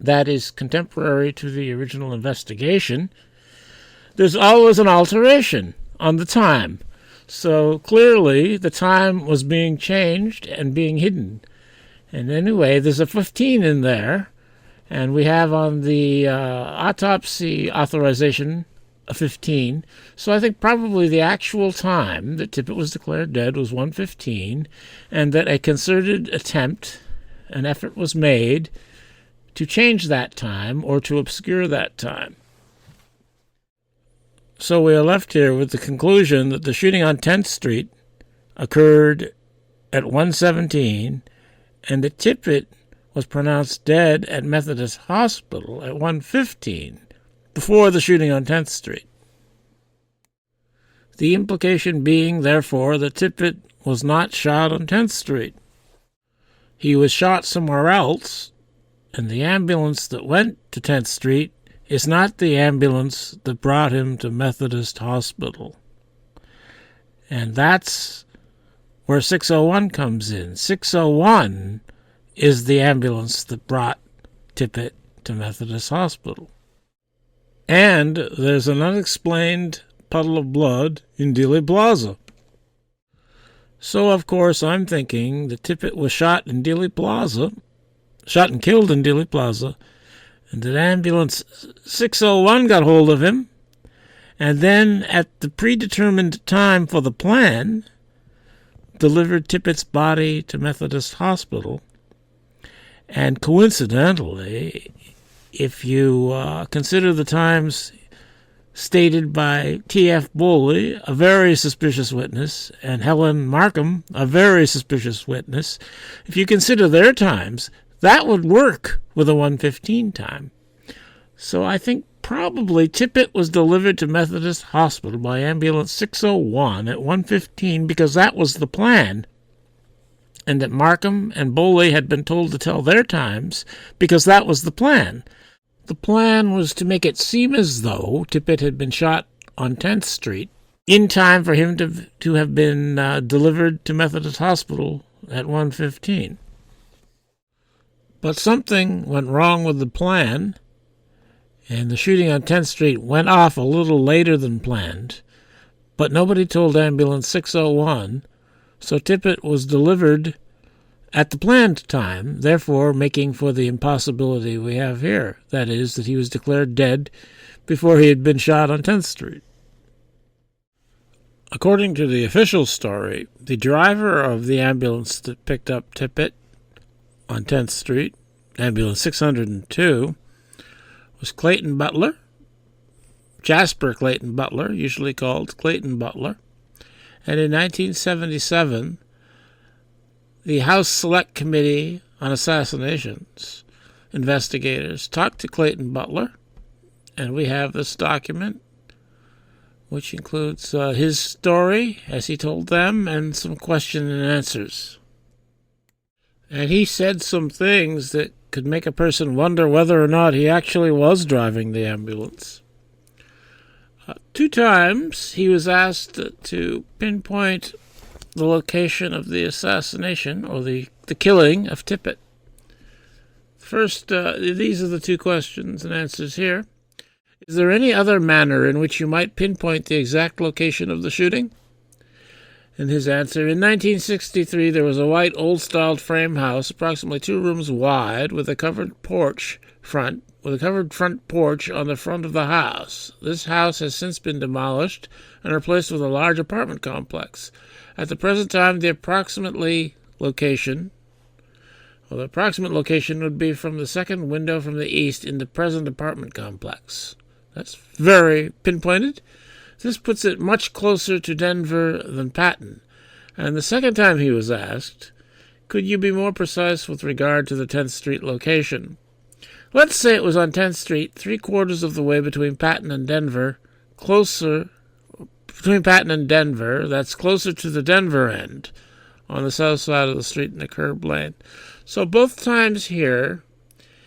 that is contemporary to the original investigation, there's always an alteration on the time. So clearly the time was being changed and being hidden. And anyway, there's a 15 in there, and we have on the autopsy authorization a 15. So I think probably the actual time that Tippit was declared dead was 1:15, and that a concerted attempt, an effort was made to change that time or to obscure that time. So we are left here with the conclusion that the shooting on 10th Street occurred at 1:17, and that Tippit was pronounced dead at Methodist Hospital at 1:15, before the shooting on 10th Street. The implication being, therefore, that Tippit was not shot on 10th Street. He was shot somewhere else, and the ambulance that went to 10th Street is not the ambulance that brought him to Methodist Hospital. And that's where 601 comes in. 601 is the ambulance that brought Tippit to Methodist Hospital. And there's an unexplained puddle of blood in Dealey Plaza. So, of course, I'm thinking that Tippit was shot and killed in Dealey Plaza, and that ambulance 601 got hold of him, and then at the predetermined time for the plan, delivered Tippit's body to Methodist Hospital. And coincidentally, if you consider the times stated by T.F. Boley, a very suspicious witness, and Helen Markham, a very suspicious witness, if you consider their times, that would work with a 1:15 time. So I think probably Tippit was delivered to Methodist Hospital by ambulance 601 at 1:15 because that was the plan, and that Markham and Boley had been told to tell their times because that was the plan. The plan was to make it seem as though Tippit had been shot on 10th Street in time for him to have been delivered to Methodist Hospital at 1:15. But something went wrong with the plan, and the shooting on 10th Street went off a little later than planned, but nobody told ambulance 601, so Tippit was delivered at the planned time, therefore making for the impossibility we have here. That is, that he was declared dead before he had been shot on 10th Street. According to the official story, the driver of the ambulance that picked up Tippit on 10th Street, ambulance 602, was Clayton Butler, Jasper Clayton Butler, usually called Clayton Butler. And in 1977, the House Select Committee on Assassinations investigators talked to Clayton Butler, and we have this document, which includes his story as he told them and some question and answers. And he said some things that could make a person wonder whether or not he actually was driving the ambulance. 2 times he was asked to pinpoint the location of the assassination, or the killing of Tippit. First, these are the 2 questions and answers here. Is there any other manner in which you might pinpoint the exact location of the shooting? And his answer, in 1963 there was a white old-styled frame house, approximately 2 rooms wide, with a covered front porch on the front of the house. This house has since been demolished and replaced with a large apartment complex. At the present time, the approximate location would be from the second window from the east in the present apartment complex. That's very pinpointed. This puts it much closer to Denver than Patton. And the second time he was asked, could you be more precise with regard to the 10th Street location? Let's say it was on 10th Street, 3/4 of the way between Patton and Denver, that's closer to the Denver end, on the south side of the street in the curb lane. So both times here,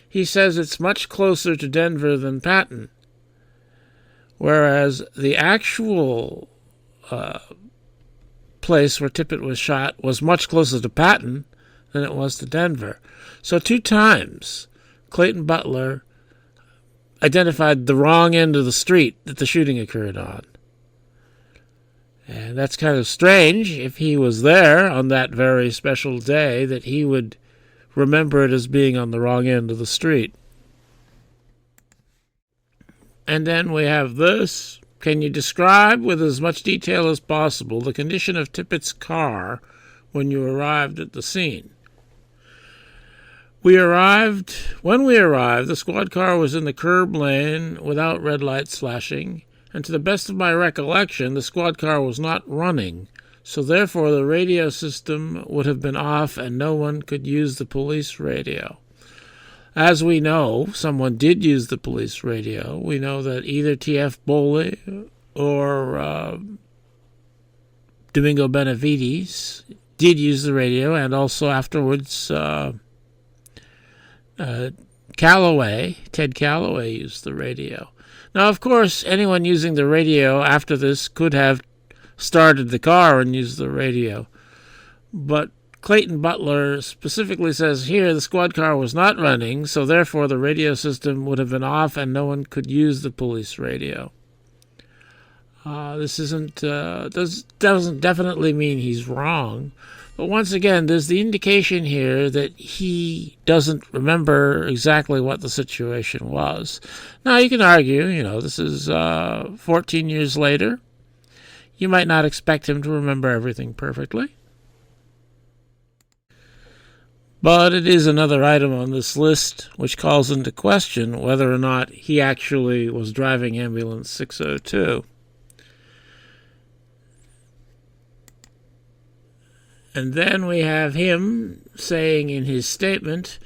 he says it's much closer to Denver than Patton, whereas the actual place where Tippit was shot was much closer to Patton than it was to Denver. So 2 times, Clayton Butler identified the wrong end of the street that the shooting occurred on. And that's kind of strange if he was there on that very special day, that he would remember it as being on the wrong end of the street. And then we have this. Can you describe with as much detail as possible the condition of Tippit's car when you arrived at the scene? When we arrived, the squad car was in the curb lane without red lights flashing, and to the best of my recollection, the squad car was not running, so therefore the radio system would have been off and no one could use the police radio. As we know, someone did use the police radio. We know that either T.F. Boley or Domingo Benavides did use the radio, and also afterwards Ted Calloway used the radio. Now, of course, anyone using the radio after this could have started the car and used the radio. But Clayton Butler specifically says here the squad car was not running, so therefore the radio system would have been off and no one could use the police radio. This doesn't definitely mean he's wrong. But once again, there's the indication here that he doesn't remember exactly what the situation was. Now, you can argue, this is 14 years later. You might not expect him to remember everything perfectly. But it is another item on this list which calls into question whether or not he actually was driving Ambulance 602. And then we have him saying in his statement,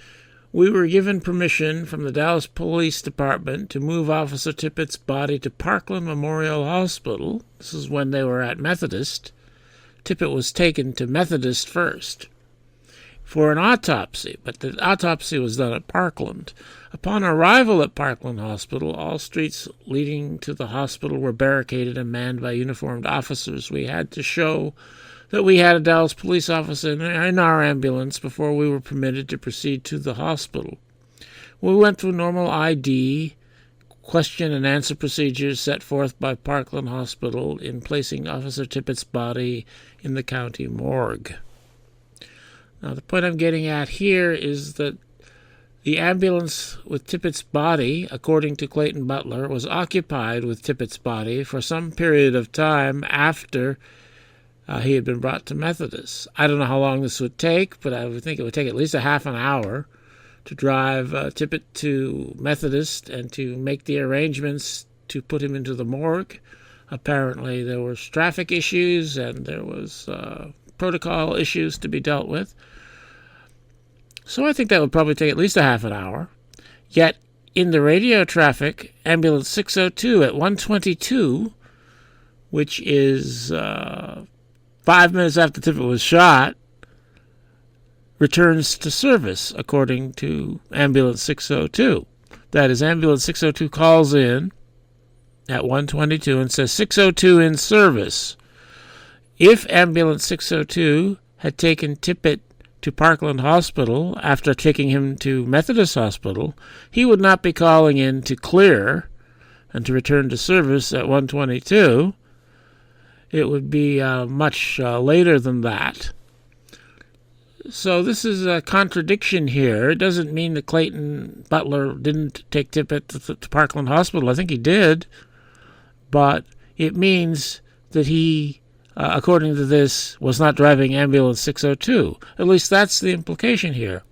"We were given permission from the Dallas Police Department to move Officer Tippit's body to Parkland Memorial Hospital." This is when they were at Methodist. Tippit was taken to Methodist first for an autopsy, but the autopsy was done at Parkland. Upon arrival at Parkland Hospital, all streets leading to the hospital were barricaded and manned by uniformed officers. We had to show that we had a Dallas police officer in our ambulance before we were permitted to proceed to the hospital. We went through normal ID, question and answer procedures set forth by Parkland Hospital in placing Officer Tippit's body in the county morgue. Now, the point I'm getting at here is that the ambulance with Tippit's body, according to Clayton Butler, was occupied with Tippit's body for some period of time after he had been brought to Methodist. I don't know how long this would take, but I would think it would take at least a half an hour to drive Tippit to Methodist and to make the arrangements to put him into the morgue. Apparently there was traffic issues and there was protocol issues to be dealt with. So I think that would probably take at least a half an hour. Yet in the radio traffic, Ambulance 602 at 1:22, which is 5 minutes after Tippit was shot, returns to service, according to Ambulance 602. That is, Ambulance 602 calls in at 1:22 and says, 602 in service. If Ambulance 602 had taken Tippit to Parkland Hospital after taking him to Methodist Hospital, he would not be calling in to clear and to return to service at 1:22. It would be much later than that. So this is a contradiction here. It doesn't mean that Clayton Butler didn't take Tippit to Parkland Hospital. I think he did. But it means that he, according to this, was not driving Ambulance 602. At least that's the implication here.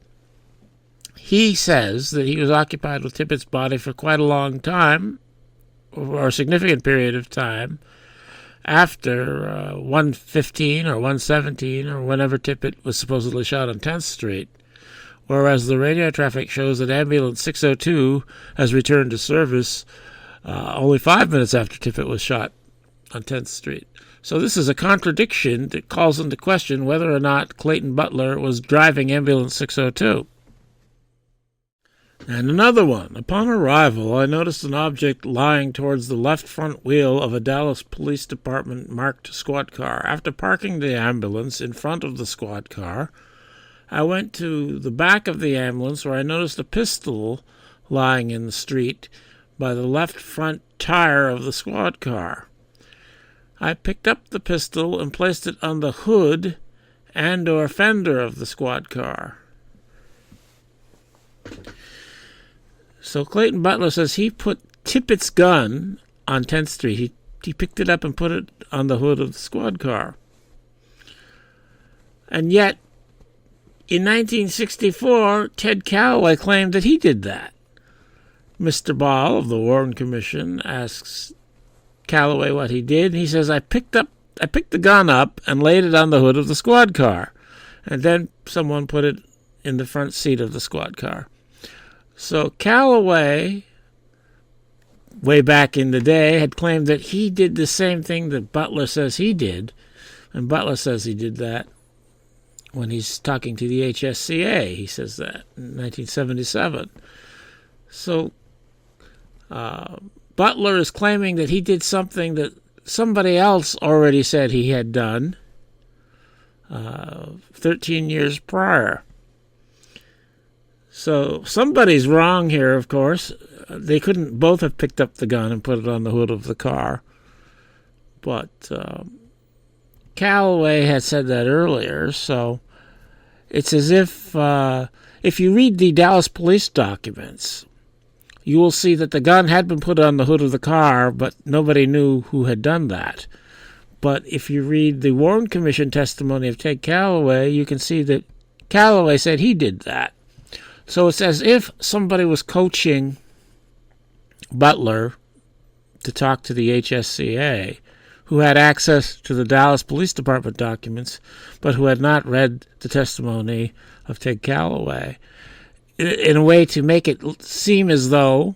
He says that he was occupied with Tippit's body for quite a long time, or a significant period of time, after 1:15 or 1:17 or whenever Tippit was supposedly shot on 10th Street, whereas the radio traffic shows that Ambulance 602 has returned to service only 5 minutes after Tippit was shot on 10th Street. So this is a contradiction that calls into question whether or not Clayton Butler was driving Ambulance 602. And another one. Upon arrival, I noticed an object lying towards the left front wheel of a Dallas Police Department marked squad car. After parking the ambulance in front of the squad car, I went to the back of the ambulance where I noticed a pistol lying in the street by the left front tire of the squad car. I picked up the pistol and placed it on the hood and/or fender of the squad car. So Clayton Butler says he put Tippit's gun on 10th Street. He picked it up and put it on the hood of the squad car. And yet, in 1964, Ted Calloway claimed that he did that. Mr. Ball of the Warren Commission asks Calloway what he did. He says, I picked the gun up and laid it on the hood of the squad car. And then someone put it in the front seat of the squad car. So Calloway, way back in the day, had claimed that he did the same thing that Butler says he did. And Butler says he did that when he's talking to the HSCA. He says that in 1977. So Butler is claiming that he did something that somebody else already said he had done 13 years prior. So somebody's wrong here, of course. They couldn't both have picked up the gun and put it on the hood of the car. But Calloway had said that earlier, so it's as if you read the Dallas police documents, you will see that the gun had been put on the hood of the car, but nobody knew who had done that. But if you read the Warren Commission testimony of Ted Calloway, you can see that Calloway said he did that. So it's as if somebody was coaching Butler to talk to the HSCA, who had access to the Dallas Police Department documents, but who had not read the testimony of Ted Calloway, in a way to make it seem as though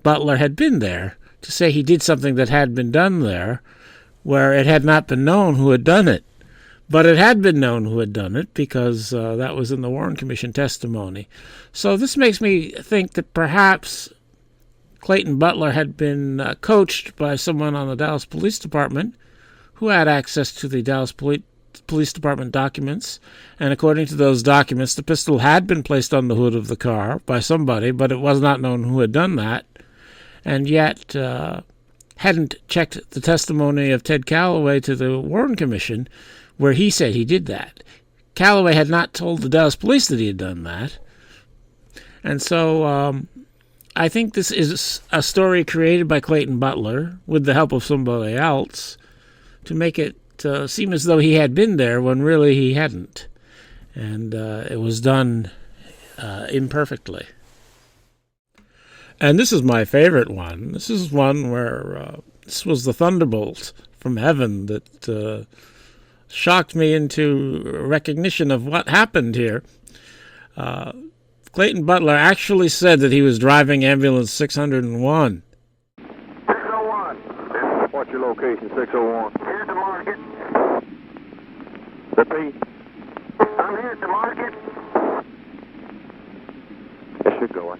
Butler had been there, to say he did something that had been done there, where it had not been known who had done it. But it had been known who had done it, because that was in the Warren Commission testimony. So this makes me think that perhaps Clayton Butler had been coached by someone on the Dallas Police Department who had access to the Dallas Police Department documents, and according to those documents, the pistol had been placed on the hood of the car by somebody, but it was not known who had done that, and yet hadn't checked the testimony of Ted Calloway to the Warren Commission, where he said he did that. Calloway had not told the Dallas police that he had done that, and so I think this is a story created by Clayton Butler with the help of somebody else to make it seem as though he had been there when really he hadn't. And it was done imperfectly. And this is my favorite one. This is one where this was the thunderbolt from heaven that shocked me into recognition of what happened here. Clayton Butler actually said that he was driving ambulance 601. 601. What's your location, 601? Here's the market. Repeat. I'm here at the market. Yes, you're going.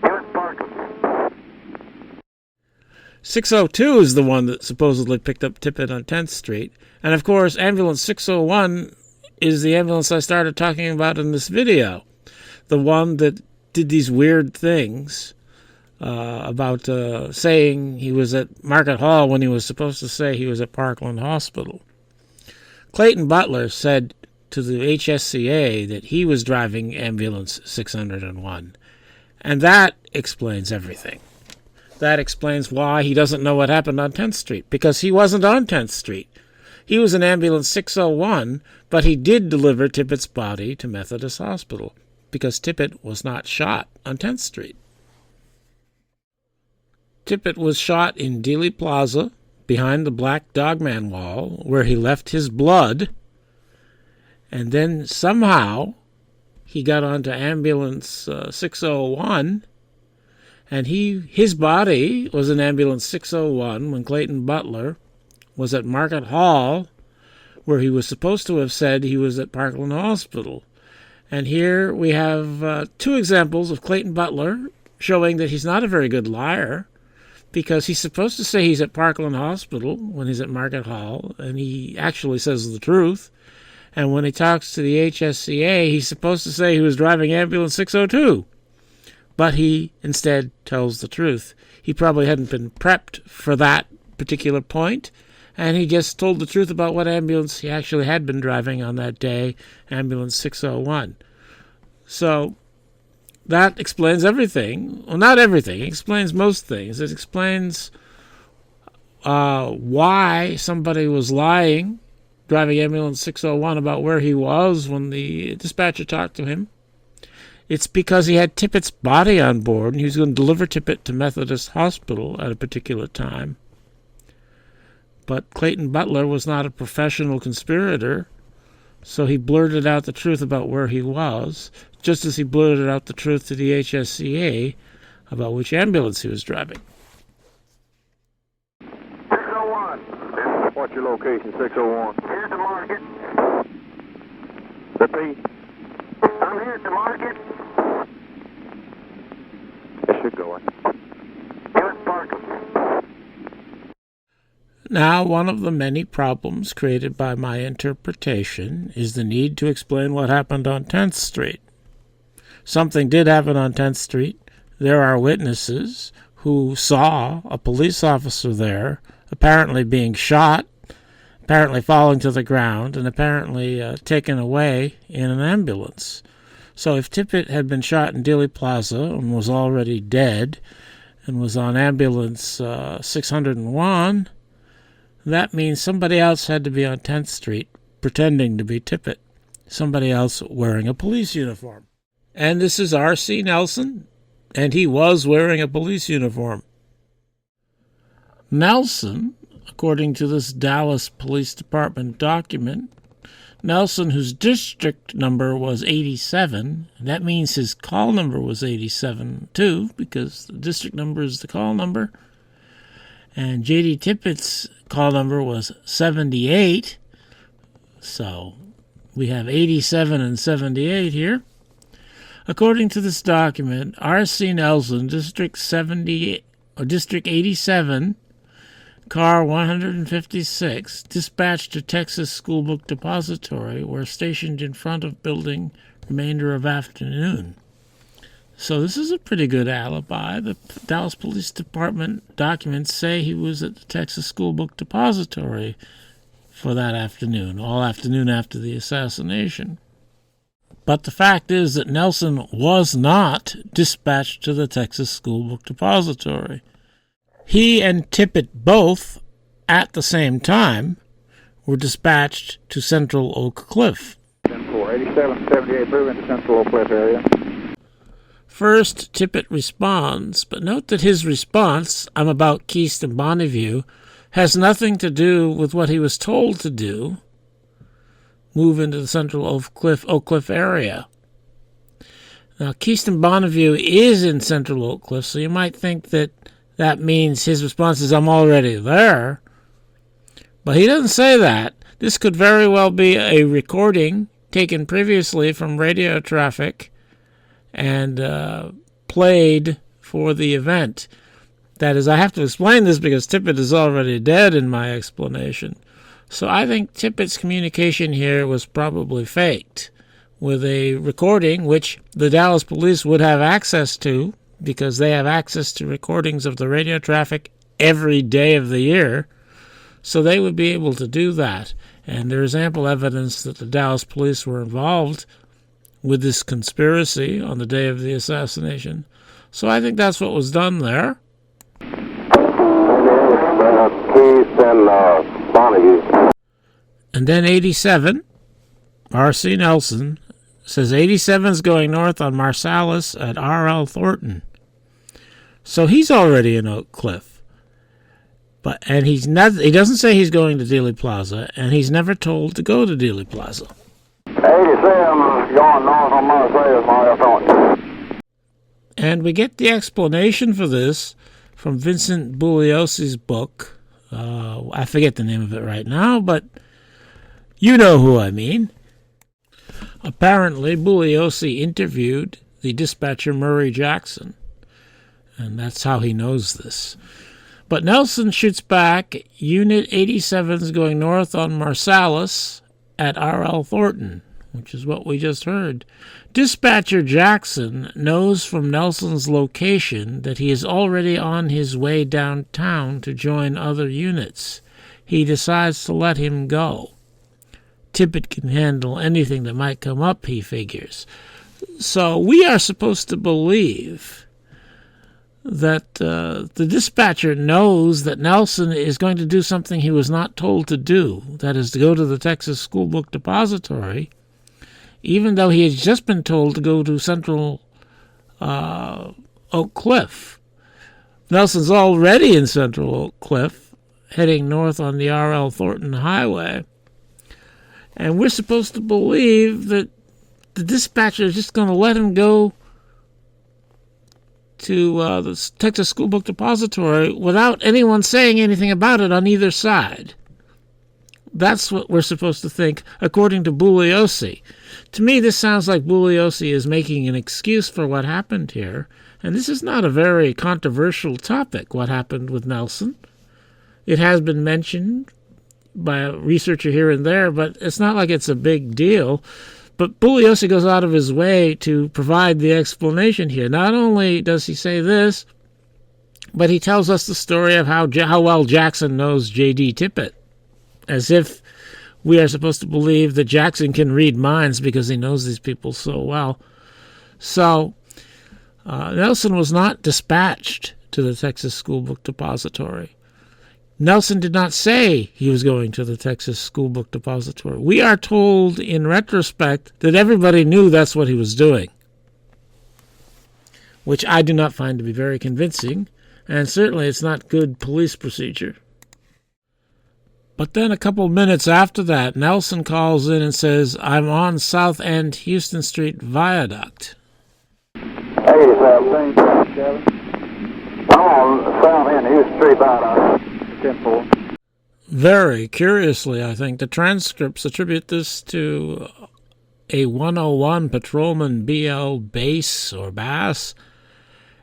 Here's Parkland. 602 is the one that supposedly picked up Tippit on 10th Street. And of course, ambulance 601 is the ambulance I started talking about in this video. The one that did these weird things about saying he was at Market Hall when he was supposed to say he was at Parkland Hospital. Clayton Butler said to the HSCA that he was driving ambulance 601. And that explains everything. That explains why he doesn't know what happened on 10th Street, because he wasn't on 10th Street. He was in ambulance 601, but he did deliver Tippit's body to Methodist Hospital, because Tippit was not shot on 10th Street. Tippit was shot in Dealey Plaza, behind the Black Dogman wall, where he left his blood, and then somehow he got onto ambulance 601, and his body was in ambulance 601 when Clayton Butler was at Market Hall, where he was supposed to have said he was at Parkland Hospital. And here we have two examples of Clayton Butler showing that he's not a very good liar, because he's supposed to say he's at Parkland Hospital when he's at Market Hall, and he actually says the truth. And when he talks to the HSCA, he's supposed to say he was driving ambulance 602. But he instead tells the truth. He probably hadn't been prepped for that particular point, and he just told the truth about what ambulance he actually had been driving on that day, ambulance 601. So that explains everything. Well, not everything. It explains most things. It explains why somebody was lying, driving ambulance 601, about where he was when the dispatcher talked to him. It's because he had Tippit's body on board, and he was going to deliver Tippit to Methodist Hospital at a particular time. But Clayton Butler was not a professional conspirator, so he blurted out the truth about where he was, just as he blurted out the truth to the HSCA about which ambulance he was driving. 601. What's your location, 601? Here's the market. Repeat. I'm here at the market. Yes, you're going. Here's Parkland. Now, one of the many problems created by my interpretation is the need to explain what happened on 10th Street. Something did happen on 10th Street. There are witnesses who saw a police officer there, apparently being shot, apparently falling to the ground, and apparently taken away in an ambulance. So if Tippit had been shot in Dealey Plaza and was already dead and was on ambulance 601, that means somebody else had to be on 10th Street pretending to be Tippit, somebody else wearing a police uniform. And this is R.C. Nelson, and he was wearing a police uniform. Nelson, according to this Dallas Police Department document, Nelson, whose district number was 87, that means his call number was 87 too, because the district number is the call number, and J.D. Tippit's call number was 78, so we have 87 and 78 here. According to this document, R.C. Nelson, District 87, car 156, dispatched to Texas School Book Depository, were stationed in front of building remainder of afternoon. So this is a pretty good alibi. The Dallas Police Department documents say he was at the Texas School Book Depository for that afternoon, all afternoon after the assassination. But the fact is that Nelson was not dispatched to the Texas School Book Depository. He and Tippit both, at the same time, were dispatched to Central Oak Cliff. 87, 78, move into Central Oak Cliff area. First, Tippit responds, but note that his response, "I'm about Keast and Bonneview," has nothing to do with what he was told to do, move into the Central Oak Cliff area. Now, Keast and Bonneview is in Central Oak Cliff, so you might think that that means his response is, "I'm already there." But he doesn't say that. This could very well be a recording taken previously from radio traffic and played for the event. That is, I have to explain this because Tippit is already dead in my explanation. So I think Tippit's communication here was probably faked, with a recording which the Dallas police would have access to, because they have access to recordings of the radio traffic every day of the year, so they would be able to do that. And there is ample evidence that the Dallas police were involved with this conspiracy on the day of the assassination. So I think that's what was done there. Keast and Bonneview. And then 87, R.C. Nelson says 87's going north on Marsalis at R.L. Thornton. So he's already in Oak Cliff. And he doesn't say he's going to Dealey Plaza, and he's never told to go to Dealey Plaza. 87 going north on Marsalis. And we get the explanation for this from Vincent Bugliosi's book. I forget the name of it right now, but you know who I mean. Apparently, Bugliosi interviewed the dispatcher Murray Jackson, and that's how he knows this. But Nelson shoots back, Unit 87's going north on Marsalis at R.L. Thornton, which is what we just heard. Dispatcher Jackson knows from Nelson's location that he is already on his way downtown to join other units. He decides to let him go. Tippit can handle anything that might come up, he figures. So we are supposed to believe that the dispatcher knows that Nelson is going to do something he was not told to do, that is to go to the Texas School Book Depository, even though he had just been told to go to Central Oak Cliff. Nelson's already in Central Oak Cliff, heading north on the R.L. Thornton Highway. And we're supposed to believe that the dispatcher is just going to let him go to the Texas School Book Depository without anyone saying anything about it on either side. That's what we're supposed to think, according to Bugliosi. To me, this sounds like Bugliosi is making an excuse for what happened here, and this is not a very controversial topic, what happened with Nelson. It has been mentioned by a researcher here and there, but it's not like it's a big deal. But Bugliosi goes out of his way to provide the explanation here. Not only does he say this, but he tells us the story of how well Jackson knows J.D. Tippit, as if we are supposed to believe that Jackson can read minds because he knows these people so well. So Nelson was not dispatched to the Texas School Book Depository. Nelson did not say he was going to the Texas School Book Depository. We are told in retrospect that everybody knew that's what he was doing, which I do not find to be very convincing, and certainly it's not good police procedure. But then a couple minutes after that, Nelson calls in and says, "I'm on South End Houston Street Viaduct." Hey, Kevin. I'm on South End Houston Street Viaduct. 10-4. Very curiously, I think, the transcripts attribute this to a 101 patrolman BL Bass or Bass.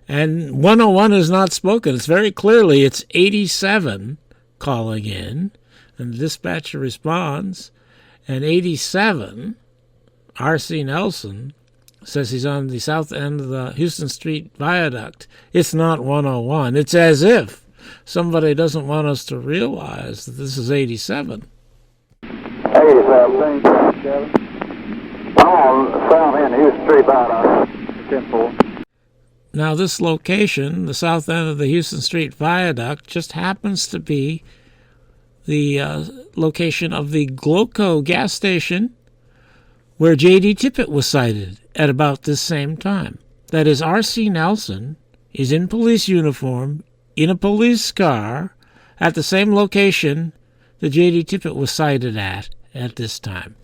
And 101 is not spoken. It's very clearly, it's 87 calling in. And the dispatcher responds. And 87, R.C. Nelson, says he's on the south end of the Houston Street Viaduct. It's not 101. It's as if somebody doesn't want us to realize that this is 87. Hey, Kevin. I'm on South End Houston Street Viaduct. 10-4. Now, this location, the south end of the Houston Street Viaduct, just happens to be the location of the Gloco gas station where J.D. Tippit was sighted at about this same time. That is, R.C. Nelson is in police uniform, in a police car, at the same location that J.D. Tippit was sighted at this time.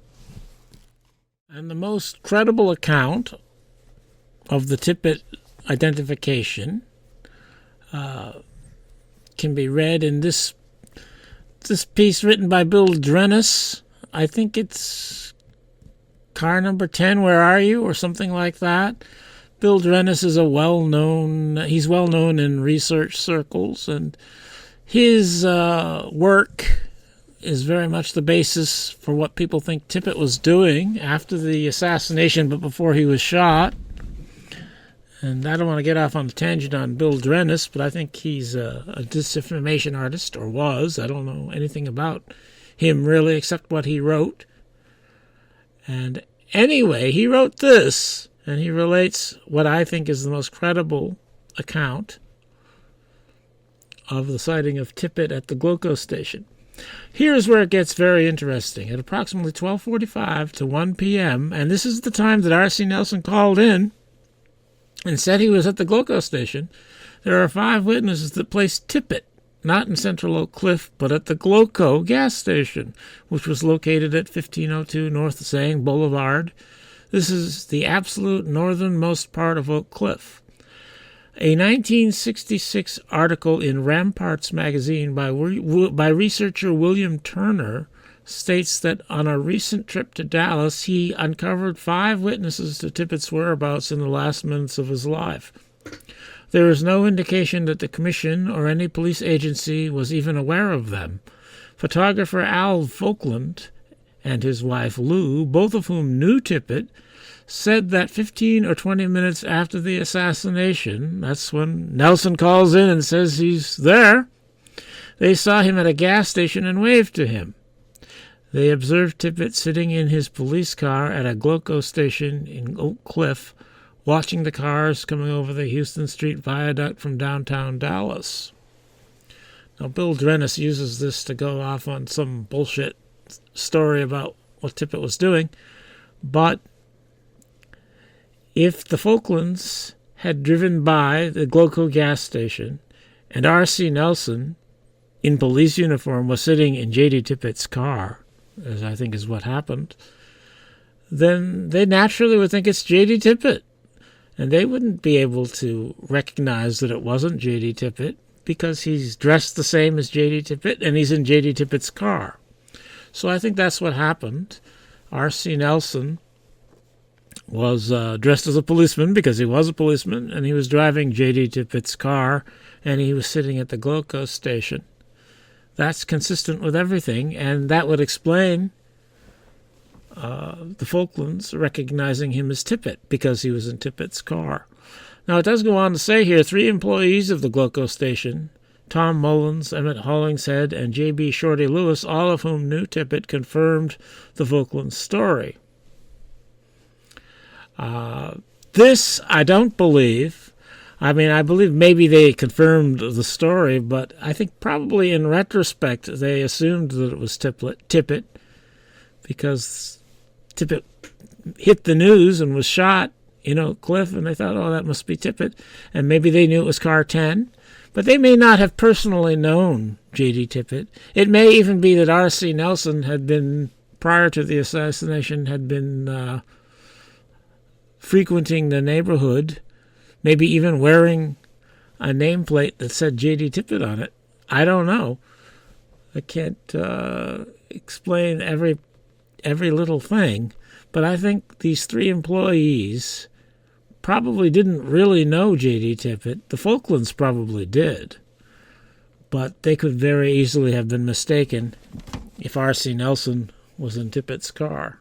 And the most credible account of the Tippit identification can be read in this piece written by Bill Drennis. I think it's car number 10, Where Are You? Or something like that. Bill Drennis is he's well known in research circles, and his work is very much the basis for what people think Tippit was doing after the assassination, but before he was shot. And I don't want to get off on a tangent on Bill Drennis, but I think he's a disinformation artist, or was. I don't know anything about him really except what he wrote. And anyway, he wrote this, and he relates what I think is the most credible account of the sighting of Tippit at the Gloco station. Here's where it gets very interesting. At approximately 12:45 to 1 p.m., and this is the time that R.C. Nelson called in and said he was at the Gloco station, there are 5 witnesses that placed Tippit not in Central Oak Cliff, but at the Gloco gas station, which was located at 1502 North Zang Boulevard. This is the absolute northernmost part of Oak Cliff. A 1966 article in Ramparts magazine by researcher William Turner states that on a recent trip to Dallas, he uncovered 5 witnesses to Tippit's whereabouts in the last minutes of his life. There is no indication that the commission or any police agency was even aware of them. Photographer Al Falkland and his wife Lou, both of whom knew Tippit, said that 15 or 20 minutes after the assassination, that's when Nelson calls in and says he's there, they saw him at a gas station and waved to him. They observed Tippit sitting in his police car at a Gloco station in Oak Cliff, watching the cars coming over the Houston Street Viaduct from downtown Dallas. Now, Bill Drennis uses this to go off on some bullshit story about what Tippit was doing, but if the Falklands had driven by the Gloco gas station and R.C. Nelson, in police uniform, was sitting in J.D. Tippit's car, as I think is what happened, then they naturally would think it's J.D. Tippit. And they wouldn't be able to recognize that it wasn't J.D. Tippit because he's dressed the same as J.D. Tippit and he's in J.D. Tippit's car. So I think that's what happened. R.C. Nelson was dressed as a policeman because he was a policeman, and he was driving J.D. Tippit's car, and he was sitting at the Gloco station. That's consistent with everything, and that would explain the Falklands recognizing him as Tippit because he was in Tippit's car. Now, it does go on to say here, 3 employees of the Gloco station, Tom Mullins, Emmett Hollingshead, and J.B. Shorty Lewis, all of whom knew Tippit, confirmed the Falklands story. This, I don't believe. I mean, I believe maybe they confirmed the story, but I think probably in retrospect they assumed that it was Tippit because Tippit hit the news and was shot in Oak Cliff, and they thought, oh, that must be Tippit. And maybe they knew it was car 10, but they may not have personally known J.D. Tippit. It may even be that R.C. Nelson had been, prior to the assassination, had been frequenting the neighborhood, maybe even wearing a nameplate that said J.D. Tippit on it. I don't know. I can't explain every little thing, but I think these 3 employees probably didn't really know J.D. Tippit. The Falklands probably did, but they could very easily have been mistaken if R.C. Nelson was in Tippit's car.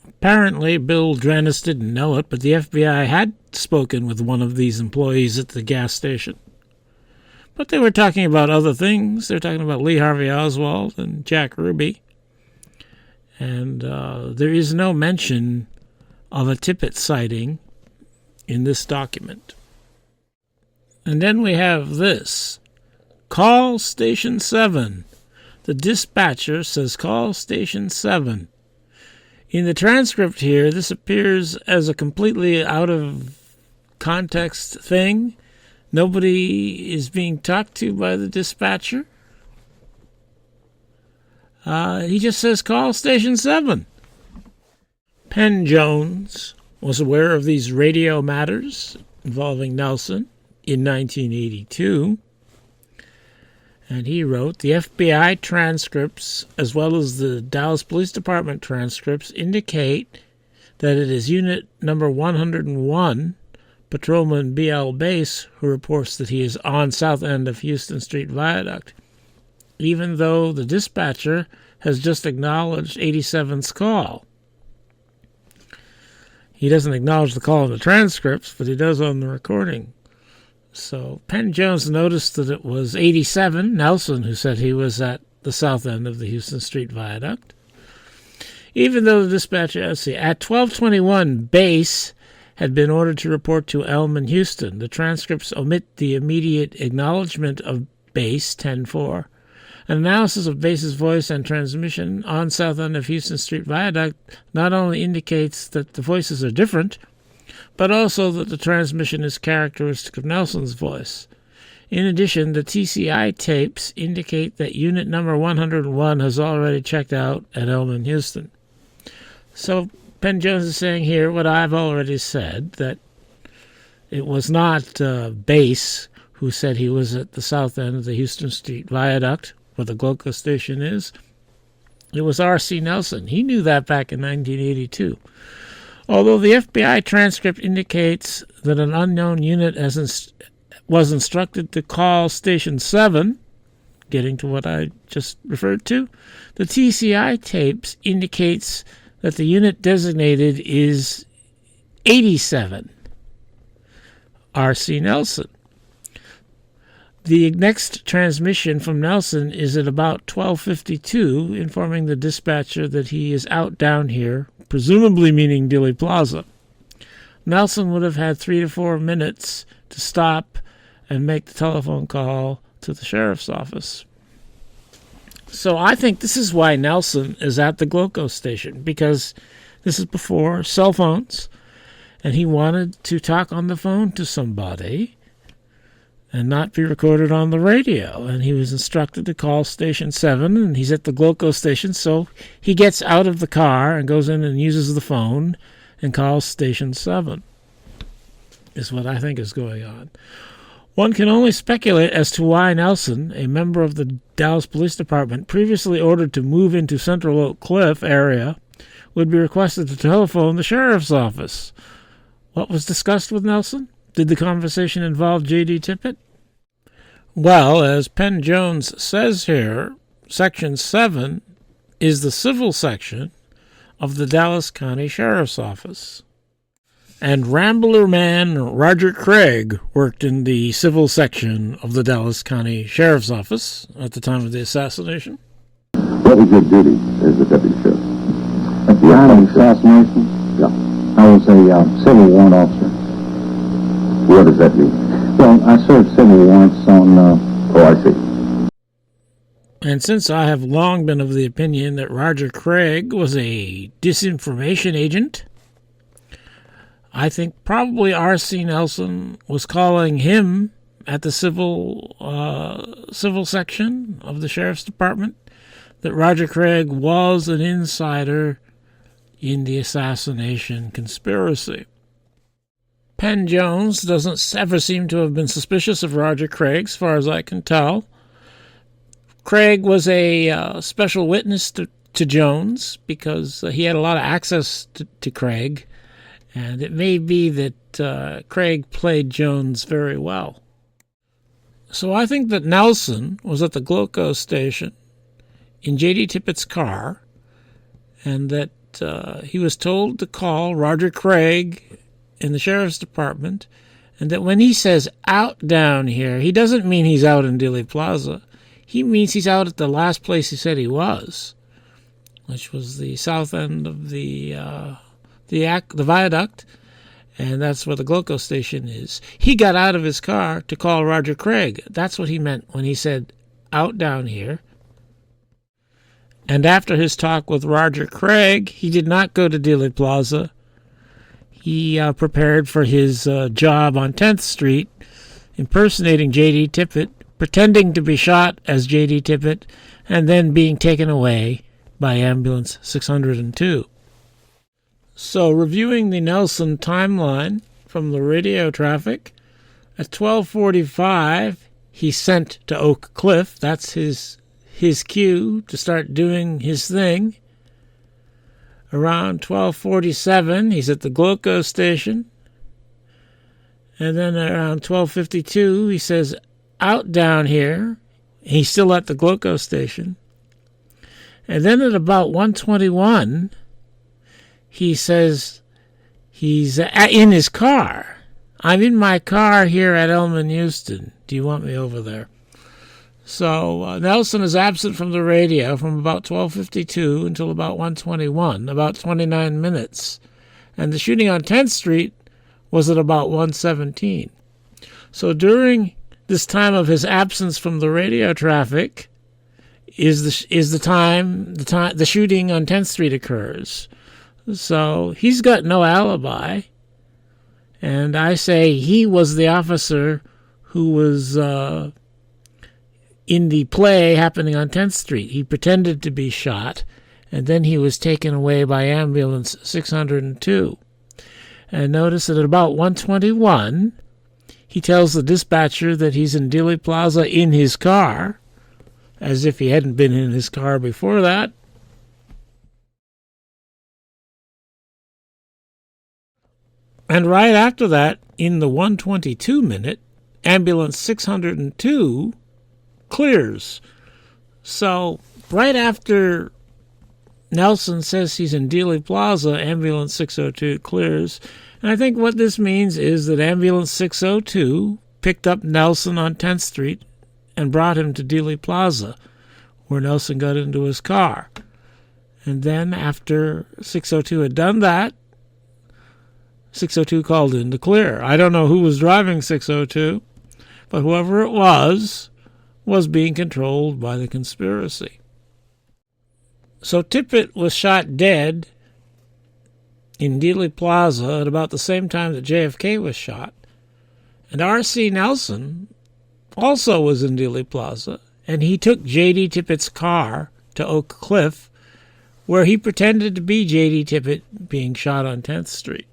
Apparently, Bill Drennis didn't know it, but the FBI had spoken with one of these employees at the gas station. But they were talking about other things. They were talking about Lee Harvey Oswald and Jack Ruby. And there is no mention of a Tippit sighting in this document. And then we have this. Call Station 7. The dispatcher says call Station 7. In the transcript here, this appears as a completely out of context thing. Nobody is being talked to by the dispatcher. He just says, call Station 7. Penn Jones was aware of these radio matters involving Nelson in 1982. And he wrote, the FBI transcripts, as well as the Dallas Police Department transcripts, indicate that it is Unit Number 101, Patrolman B.L. Bass, who reports that he is on south end of Houston Street Viaduct, even though the dispatcher has just acknowledged 87's call. He doesn't acknowledge the call in the transcripts, but he does on the recording. So Penn Jones noticed that it was 87, Nelson, who said he was at the south end of the Houston Street Viaduct. Even though the dispatcher, at 12:21, Bass had been ordered to report to Elm in Houston. The transcripts omit the immediate acknowledgement of Bass, 10-4. An analysis of Bass's voice and transmission on south end of Houston Street Viaduct not only indicates that the voices are different, but also that the transmission is characteristic of Nelson's voice. In addition, the TCI tapes indicate that Unit Number 101 has already checked out at Elm in Houston. So Penn Jones is saying here what I've already said, that it was not Bass who said he was at the south end of the Houston Street Viaduct, where the Gloco station is. It was R.C. Nelson. He knew that back in 1982. Although the FBI transcript indicates that an unknown unit was instructed to call Station 7, getting to what I just referred to, the TCI tapes indicates that the unit designated is 87, R.C. Nelson. The next transmission from Nelson is at about 12:52, informing the dispatcher that he is out down here, presumably meaning Dealey Plaza. Nelson would have had 3 to 4 minutes to stop and make the telephone call to the sheriff's office. So I think this is why Nelson is at the Gloco station, because this is before cell phones, and he wanted to talk on the phone to somebody and not be recorded on the radio. And he was instructed to call Station 7, and he's at the Gloco station, so he gets out of the car and goes in and uses the phone and calls Station 7, is what I think is going on. One can only speculate as to why Nelson, a member of the Dallas Police Department, previously ordered to move into Central Oak Cliff area, would be requested to telephone the sheriff's office. What was discussed with Nelson? Did the conversation involve J.D. Tippit? Well, as Penn Jones says here, Section 7 is the civil section of the Dallas County Sheriff's Office. And Rambler Man Roger Craig worked in the civil section of the Dallas County Sheriff's Office at the time of the assassination. What was your duty as a deputy sheriff? At the time of the assassination, Yeah. I was a civil warrant officer. What does that mean? Well, I served civil warrants on, Oh, I see. And since I have long been of the opinion that Roger Craig was a disinformation agent, I think probably R.C. Nelson was calling him at the civil section of the Sheriff's Department that Roger Craig was an insider in the assassination conspiracy. Penn Jones doesn't ever seem to have been suspicious of Roger Craig, as far as I can tell. Craig was a special witness to Jones because he had a lot of access to Craig, and it may be that Craig played Jones very well. So I think that Nelson was at the Gloco station in J.D. Tippit's car, and that he was told to call Roger Craig in the Sheriff's Department, and that when he says out down here, he doesn't mean he's out in Dealey Plaza. He means he's out at the last place he said he was, which was the south end of the viaduct, and that's where the Gloco station is. He got out of his car to call Roger Craig. That's what he meant when he said out down here. And after his talk with Roger Craig, he did not go to Dealey Plaza. He prepared for his job on 10th Street, impersonating J.D. Tippit, pretending to be shot as J.D. Tippit, and then being taken away by ambulance 602. So, reviewing the Nelson timeline from the radio traffic, at 12:45, he sent to Oak Cliff. That's his cue to start doing his thing. Around 12:47, he's at the Gloco station. And then around 12:52, he says, out down here. He's still at the Gloco station. And then at about 1:21, he says he's in his car. I'm in my car here at Elman Houston. Do you want me over there? So Nelson is absent from the radio from about 12:52 until about 1:21, about 29 minutes. And the shooting on 10th Street was at about 1:17. So during this time of his absence from the radio traffic is the time the shooting on 10th Street occurs. So he's got no alibi. And I say he was the officer who was in the play happening on 10th Street. He pretended to be shot, and then he was taken away by ambulance 602. And notice that at about 1:21, he tells the dispatcher that he's in Dealey Plaza in his car, as if he hadn't been in his car before that. And right after that, in the 1:22 minute, ambulance 602 clears. So right after Nelson says he's in Dealey Plaza, ambulance 602 clears. And I think what this means is that ambulance 602 picked up Nelson on 10th Street and brought him to Dealey Plaza, where Nelson got into his car. And then after 602 had done that, 602 called in to clear. I don't know who was driving 602, but whoever it was being controlled by the conspiracy. So Tippit was shot dead in Dealey Plaza at about the same time that JFK was shot. And R.C. Nelson also was in Dealey Plaza, and he took J.D. Tippit's car to Oak Cliff, where he pretended to be J.D. Tippit being shot on 10th Street.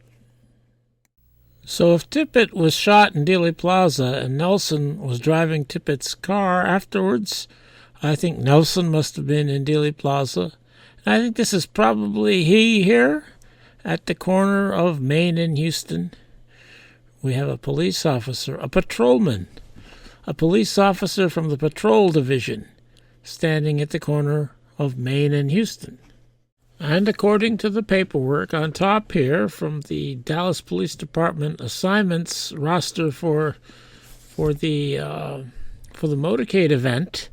So if Tippit was shot in Dealey Plaza and Nelson was driving Tippit's car afterwards, I think Nelson must have been in Dealey Plaza. And I think this is probably he here at the corner of Main and Houston. We have a police officer, a patrolman a police officer from the patrol division, standing at the corner of Main and Houston. And according to the paperwork on top here from the Dallas Police Department assignments roster for the motorcade event,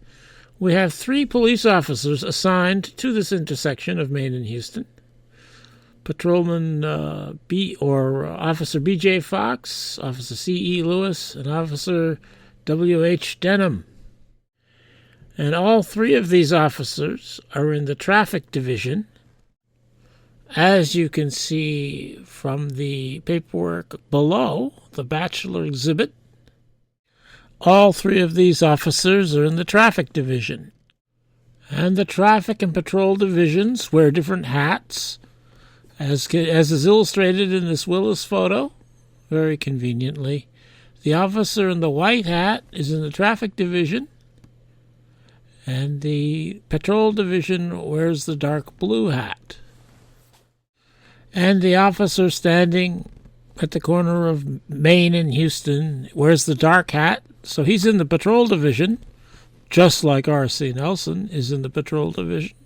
we have 3 police officers assigned to this intersection of Main and Houston. Patrolman Officer B.J. Fox, Officer C.E. Lewis, and Officer W.H. Denham. And all 3 of these officers are in the traffic division. As you can see from the paperwork below, the bachelor exhibit, all 3 of these officers are in the traffic division. And the traffic and patrol divisions wear different hats, as is illustrated in this Willis photo, very conveniently. The officer in the white hat is in the traffic division, and the patrol division wears the dark blue hat. And the officer standing at the corner of Main and Houston wears the dark hat, so he's in the patrol division, just like R.C. Nelson is in the patrol division.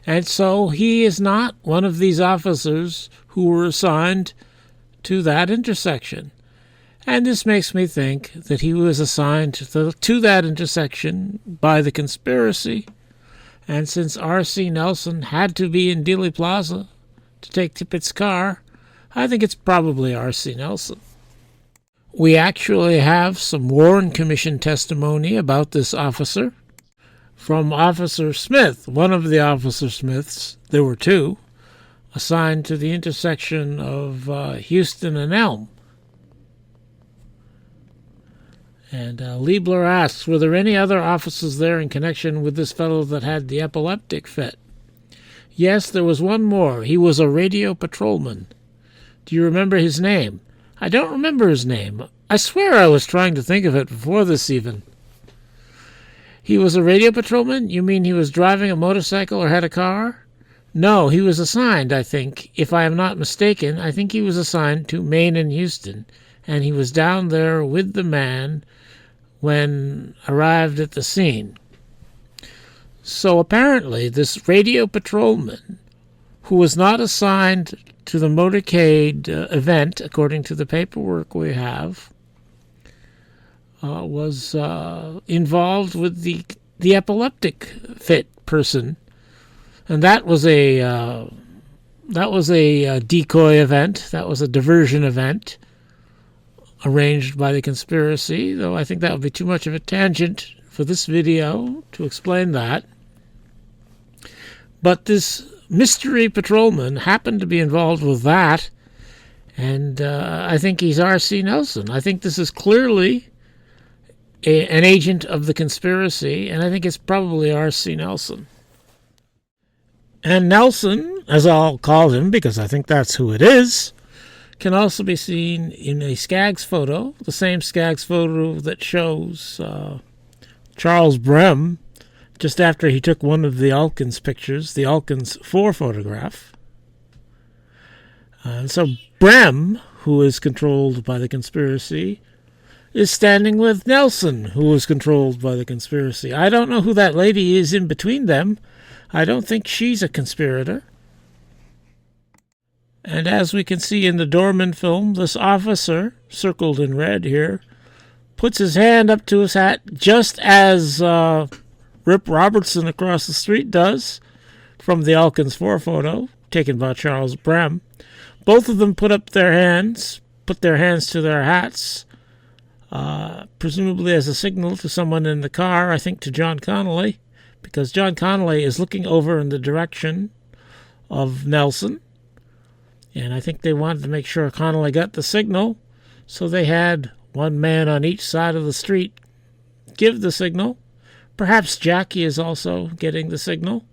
And so he is not one of these officers who were assigned to that intersection. And this makes me think that he was assigned to that intersection by the conspiracy. And since R.C. Nelson had to be in Dealey Plaza to take Tippit's car, I think it's probably R.C. Nelson. We actually have some Warren Commission testimony about this officer from Officer Smith, one of the Officer Smiths, there were 2, assigned to the intersection of Houston and Elm. And Liebler asks, were there any other officers there in connection with this fellow that had the epileptic fit? Yes, there was one more. He was a radio patrolman. Do you remember his name? I don't remember his name. I swear I was trying to think of it before this even. He was a radio patrolman? You mean he was driving a motorcycle or had a car? No, he was assigned, I think. If I am not mistaken, I think he was assigned to Main and Houston, and he was down there with the man when arrived at the scene. So apparently this radio patrolman, who was not assigned to the motorcade event, according to the paperwork we have, was involved with the epileptic fit person, and that was a decoy event. That was a diversion event arranged by the conspiracy. Though I think that would be too much of a tangent for this video to explain that. But this mystery patrolman happened to be involved with that, and I think he's R.C. Nelson. I think this is clearly an agent of the conspiracy, and I think it's probably R.C. Nelson. And Nelson, as I'll call him because I think that's who it is, can also be seen in a Skaggs photo, the same Skaggs photo that shows Charles Brem just after he took one of the Elkins pictures, the Elkins 4 photograph. And so Brem, who is controlled by the conspiracy, is standing with Nelson, who is controlled by the conspiracy. I don't know who that lady is in between them. I don't think she's a conspirator. And as we can see in the Dorman film, this officer, circled in red here, puts his hand up to his hat just as Rip Robertson across the street does from the Elkins 4 photo taken by Charles Brem. Both of them put their hands to their hats, presumably as a signal to someone in the car, I think to John Connolly, because John Connolly is looking over in the direction of Nelson, and I think they wanted to make sure Connolly got the signal, so they had one man on each side of the street give the signal. Perhaps Jackie is also getting the signal.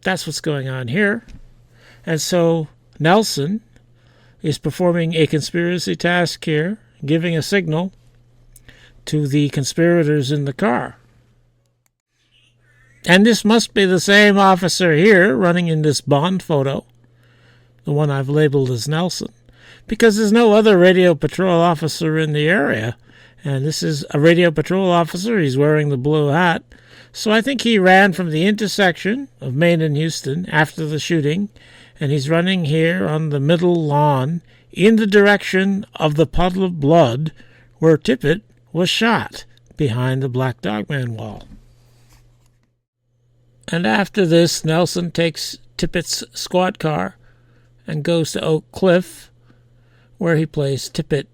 That's what's going on here. And so Nelson is performing a conspiracy task here, giving a signal to the conspirators in the car. And this must be the same officer here running in this Bond photo, the one I've labeled as Nelson, because there's no other radio patrol officer in the area. And this is a radio patrol officer. He's wearing the blue hat. So I think he ran from the intersection of Main and Houston after the shooting, and he's running here on the middle lawn in the direction of the puddle of blood where Tippit was shot behind the Black Dog Man wall. And after this, Nelson takes Tippit's squad car and goes to Oak Cliff, where he plays Tippit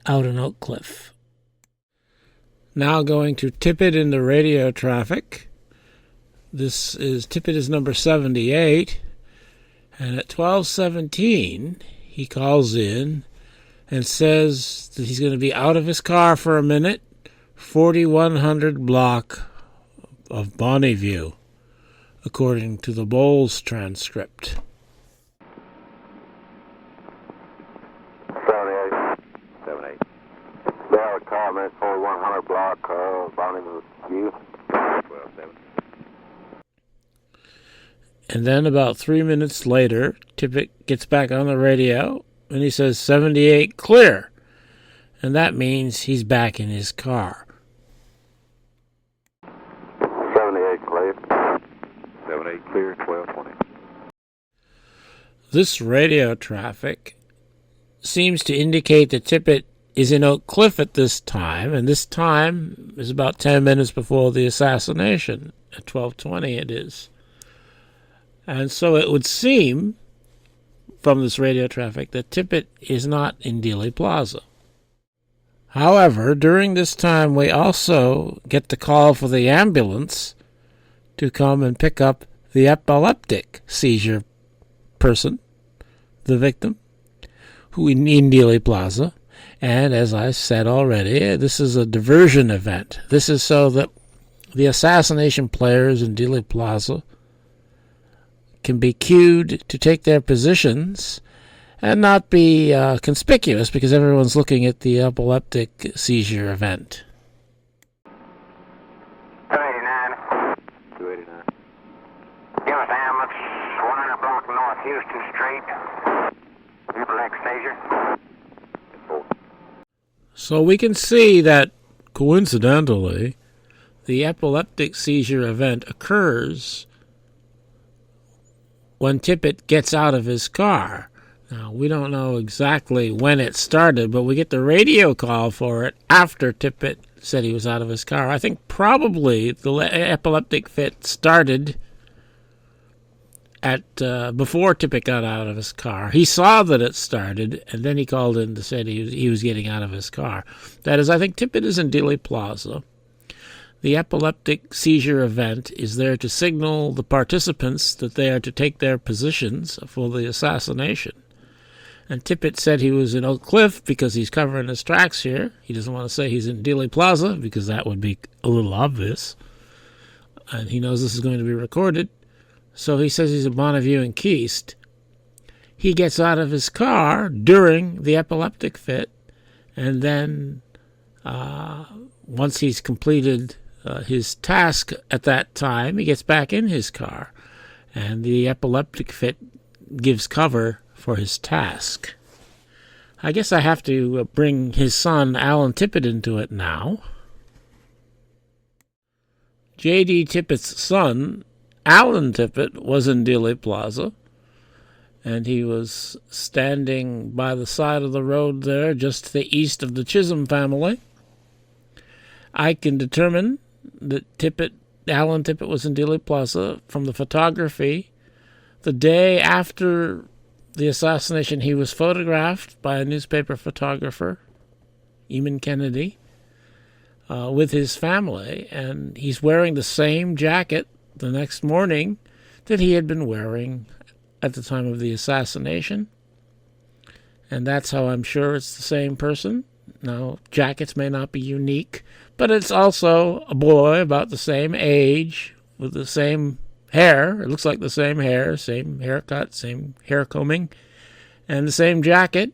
out in Oak Cliff. Now going to Tippit in the radio traffic. Tippit is number 78, and at 12:17 he calls in and says that he's going to be out of his car for a minute, 4100 block of Bonneview, according to the Bowles transcript. 78. They have a comment for 100 block Bonneview View. 12-7. And then about 3 minutes later, Tippit gets back on the radio and he says 78 clear. And that means he's back in his car. 78 clear. 78 clear, 12-20. This radio traffic seems to indicate that Tippit is in Oak Cliff at this time, and this time is about 10 minutes before the assassination. At 12:20 it is. And so it would seem from this radio traffic that Tippit is not in Dealey Plaza. However, during this time we also get the call for the ambulance to come and pick up the epileptic seizure person, the victim, who in Dealey Plaza. And as I said already, this is a diversion event. This is so that the assassination players in Dealey Plaza can be cued to take their positions and not be conspicuous because everyone's looking at the epileptic seizure event. 289. 289. Give us ambulance, 100 block North Houston Street. Epileptic seizure. So we can see that, coincidentally, the epileptic seizure event occurs when Tippit gets out of his car. Now, we don't know exactly when it started, but we get the radio call for it after Tippit said he was out of his car. I think probably the epileptic fit started at before Tippit got out of his car. He saw that it started, and then he called in to say he was getting out of his car. That is, I think Tippit is in Dealey Plaza. The epileptic seizure event is there to signal the participants that they are to take their positions for the assassination. And Tippit said he was in Oak Cliff because he's covering his tracks here. He doesn't want to say he's in Dealey Plaza because that would be a little obvious. And he knows this is going to be recorded. So he says he's in Bonneview and Keast. He gets out of his car during the epileptic fit. And then once he's completed his task at that time, he gets back in his car. And the epileptic fit gives cover for his task. I guess I have to bring his son, Alan Tippit, into it now. J.D. Tippit's son, Alan Tippit, was in Dealey Plaza, and he was standing by the side of the road there, just to the east of the Chisholm family. I can determine that Alan Tippit was in Dealey Plaza from the photography. The day after the assassination, he was photographed by a newspaper photographer, Eamon Kennedy, with his family, and he's wearing the same jacket the next morning that he had been wearing at the time of the assassination. And that's how I'm sure it's the same person. Now, jackets may not be unique, but it's also a boy about the same age with the same hair. It looks like the same hair, same haircut, same hair combing, and the same jacket.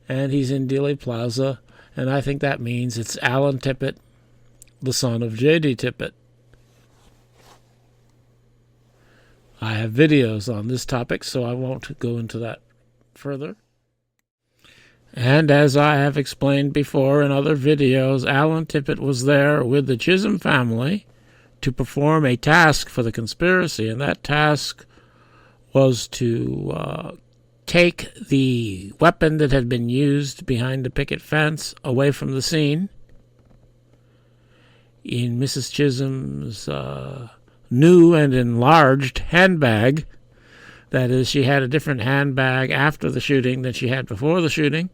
And he's in Dealey Plaza, and I think that means it's Alan Tippit, the son of J.D. Tippit. I have videos on this topic, so I won't go into that further. And as I have explained before in other videos, Alan Tippit was there with the Chisholm family to perform a task for the conspiracy, and that task was to take the weapon that had been used behind the picket fence away from the scene in Mrs. Chisholm's new and enlarged handbag. That is, she had a different handbag after the shooting than she had before the shooting.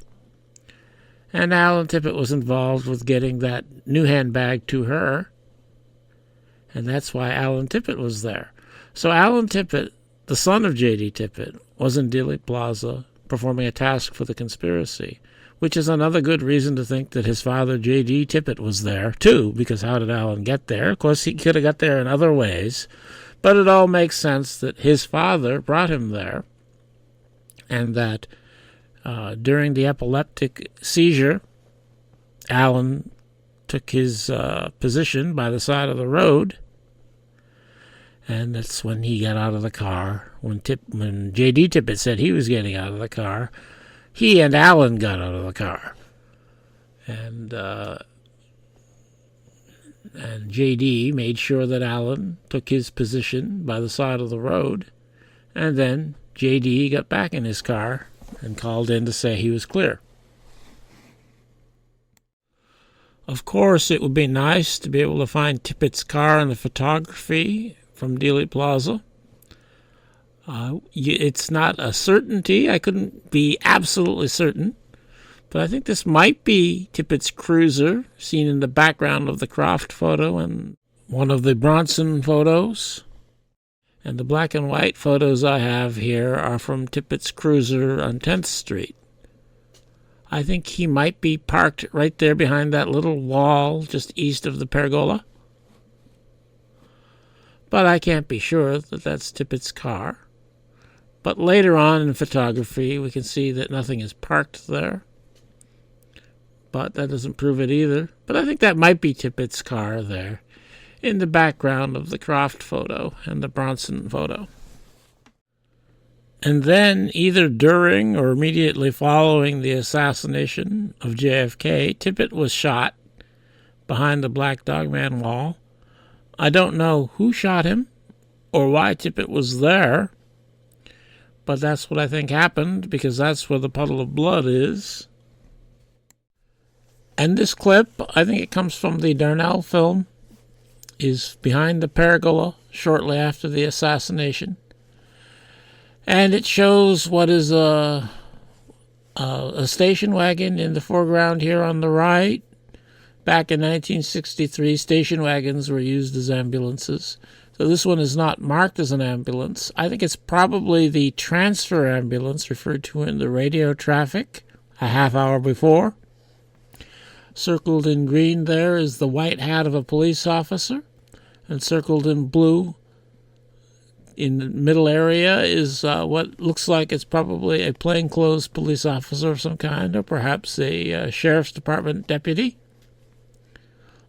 And Alan Tippit was involved with getting that new handbag to her. And that's why Alan Tippit was there. So Alan Tippit, the son of J.D. Tippit, was in Dealey Plaza performing a task for the conspiracy, which is another good reason to think that his father, J.D. Tippit, was there, too, because how did Alan get there? Of course, he could have got there in other ways, but it all makes sense that his father brought him there, and that during the epileptic seizure, Alan took his position by the side of the road, and that's when he got out of the car. When J.D. Tippit said he was getting out of the car, he and Alan got out of the car. And J.D. made sure that Alan took his position by the side of the road, and then J.D. got back in his car and called in to say he was clear. Of course, it would be nice to be able to find Tippit's car in the photography from Dealey Plaza. It's not a certainty. I couldn't be absolutely certain. But I think this might be Tippit's cruiser, seen in the background of the Croft photo and one of the Bronson photos. And the black and white photos I have here are from Tippit's cruiser on 10th Street. I think he might be parked right there behind that little wall just east of the pergola. But I can't be sure that that's Tippit's car. But later on in photography, we can see that nothing is parked there. But that doesn't prove it either. But I think that might be Tippit's car there, in the background of the Croft photo and the Bronson photo. And then, either during or immediately following the assassination of JFK, Tippit was shot behind the Black Dog Man wall. I don't know who shot him or why Tippit was there, but that's what I think happened, because that's where the puddle of blood is. And this clip, I think it comes from the Darnell film, is behind the pergola shortly after the assassination. And it shows what is a station wagon in the foreground here on the right. Back in 1963, station wagons were used as ambulances. So this one is not marked as an ambulance. I think it's probably the transfer ambulance referred to in the radio traffic a half hour before. Circled in green there is the white hat of a police officer, and circled in blue in the middle area is what looks like it's probably a plainclothes police officer of some kind, or perhaps a sheriff's department deputy.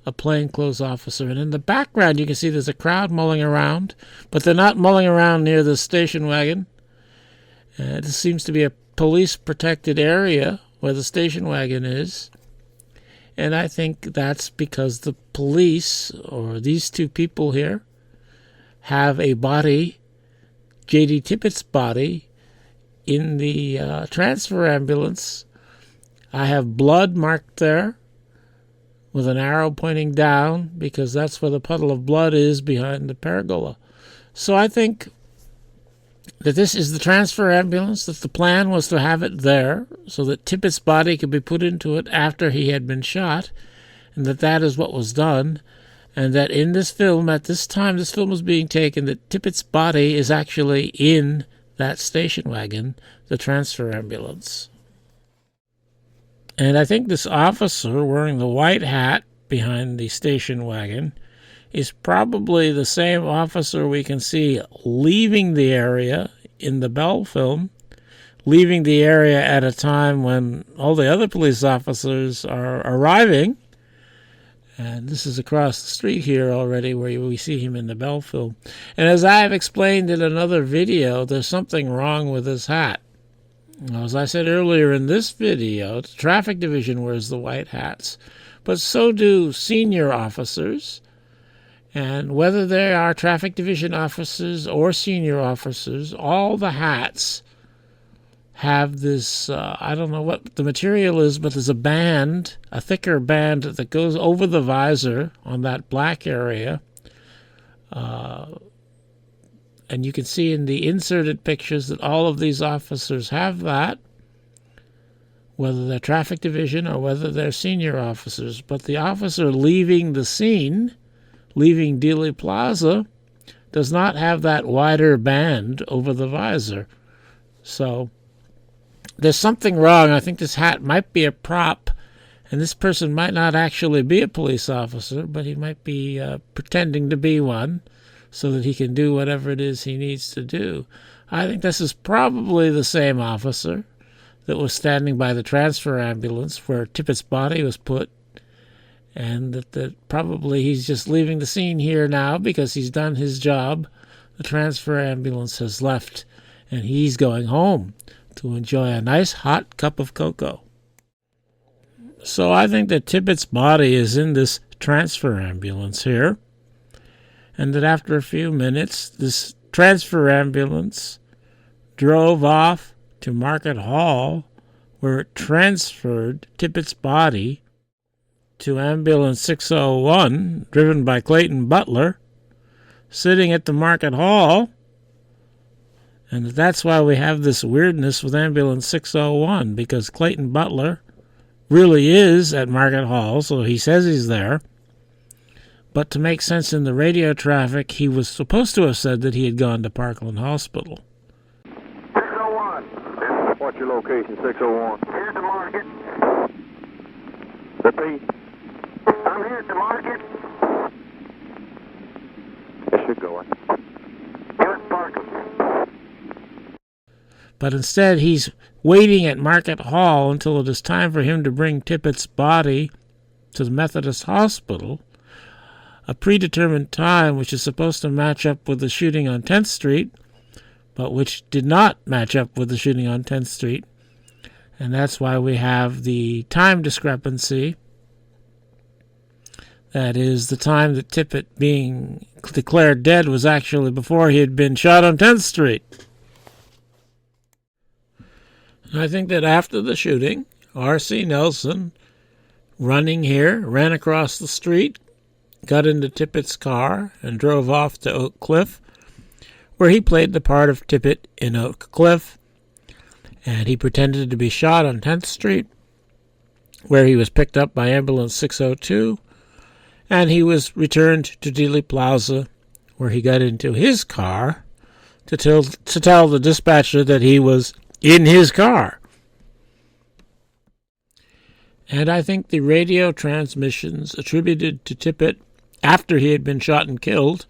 A plainclothes officer. And in the background you can see there's a crowd mulling around, but they're not mulling around near the station wagon. This seems to be a police-protected area where the station wagon is. And I think that's because the police, or these two people here, have a body, J.D. Tippit's body, in the transfer ambulance. I have blood marked there with an arrow pointing down, because that's where the puddle of blood is behind the pergola. So I think that this is the transfer ambulance, that the plan was to have it there so that Tippit's body could be put into it after he had been shot, and that is what was done, and that in this film, at this time this film was being taken, that Tippit's body is actually in that station wagon, the transfer ambulance. And I think this officer wearing the white hat behind the station wagon is probably the same officer we can see leaving the area in the Bell film, leaving the area at a time when all the other police officers are arriving. And this is across the street here already where we see him in the Bell film. And as I have explained in another video, there's something wrong with his hat. As I said earlier in this video, the traffic division wears the white hats, but so do senior officers. And whether they are traffic division officers or senior officers, all the hats have this, I don't know what the material is, but there's a band, a thicker band that goes over the visor on that black area. And you can see in the inserted pictures that all of these officers have that, whether they're traffic division or whether they're senior officers. But the officer leaving the scene, leaving Dealey Plaza, does not have that wider band over the visor. So there's something wrong. I think this hat might be a prop, and this person might not actually be a police officer, but he might be pretending to be one so that he can do whatever it is he needs to do. I think this is probably the same officer that was standing by the transfer ambulance where Tippit's body was put, and that probably he's just leaving the scene here now because he's done his job. The transfer ambulance has left, and he's going home to enjoy a nice hot cup of cocoa. So I think that Tippit's body is in this transfer ambulance here, and that after a few minutes, this transfer ambulance drove off to Market Hall, where it transferred Tippit's body to Ambulance 601, driven by Clayton Butler, sitting at the Market Hall. And that's why we have this weirdness with Ambulance 601, because Clayton Butler really is at Market Hall, so he says he's there. But to make sense in the radio traffic, he was supposed to have said that he had gone to Parkland Hospital. 601. What's your location, 601? Here's the market. Repeat. I'm here at the market. Yes, you're going. Here at Parkland. But instead, he's waiting at Market Hall until it is time for him to bring Tippit's body to the Methodist Hospital, a predetermined time which is supposed to match up with the shooting on 10th Street, but which did not match up with the shooting on 10th Street. And that's why we have the time discrepancy. That is, the time that Tippit being declared dead was actually before he had been shot on 10th Street. And I think that after the shooting, R.C. Nelson, running here, ran across the street, got into Tippit's car, and drove off to Oak Cliff, where he played the part of Tippit in Oak Cliff, and he pretended to be shot on 10th Street, where he was picked up by Ambulance 602, and he was returned to Dealey Plaza, where he got into his car to tell the dispatcher that he was in his car. And I think the radio transmissions attributed to Tippit after he had been shot and killed,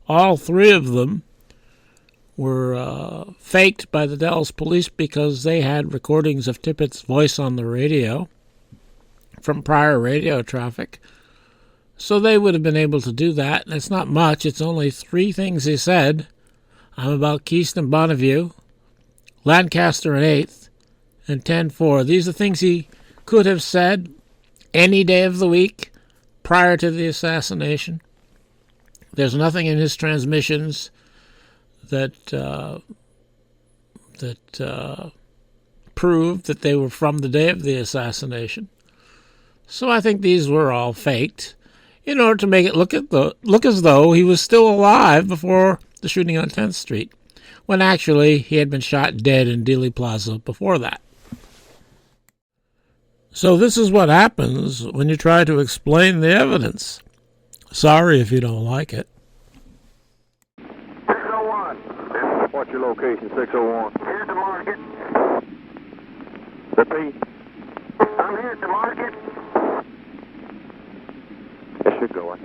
all three of them were faked by the Dallas police because they had recordings of Tippit's voice on the radio from prior radio traffic. So they would have been able to do that. And it's not much. It's only three things he said. I'm about Keystone Bonneview, Lancaster and 8th, and 10-4. These are things he could have said any day of the week prior to the assassination. There's nothing in his transmissions that proved that they were from the day of the assassination. So I think these were all faked in order to make it look as though he was still alive before the shooting on 10th Street, when actually he had been shot dead in Dealey Plaza before that. So this is what happens when you try to explain the evidence. Sorry if you don't like it. 601. What's your location, 601? Here's the market. Repeat. I'm here at the market. Yes, you're going.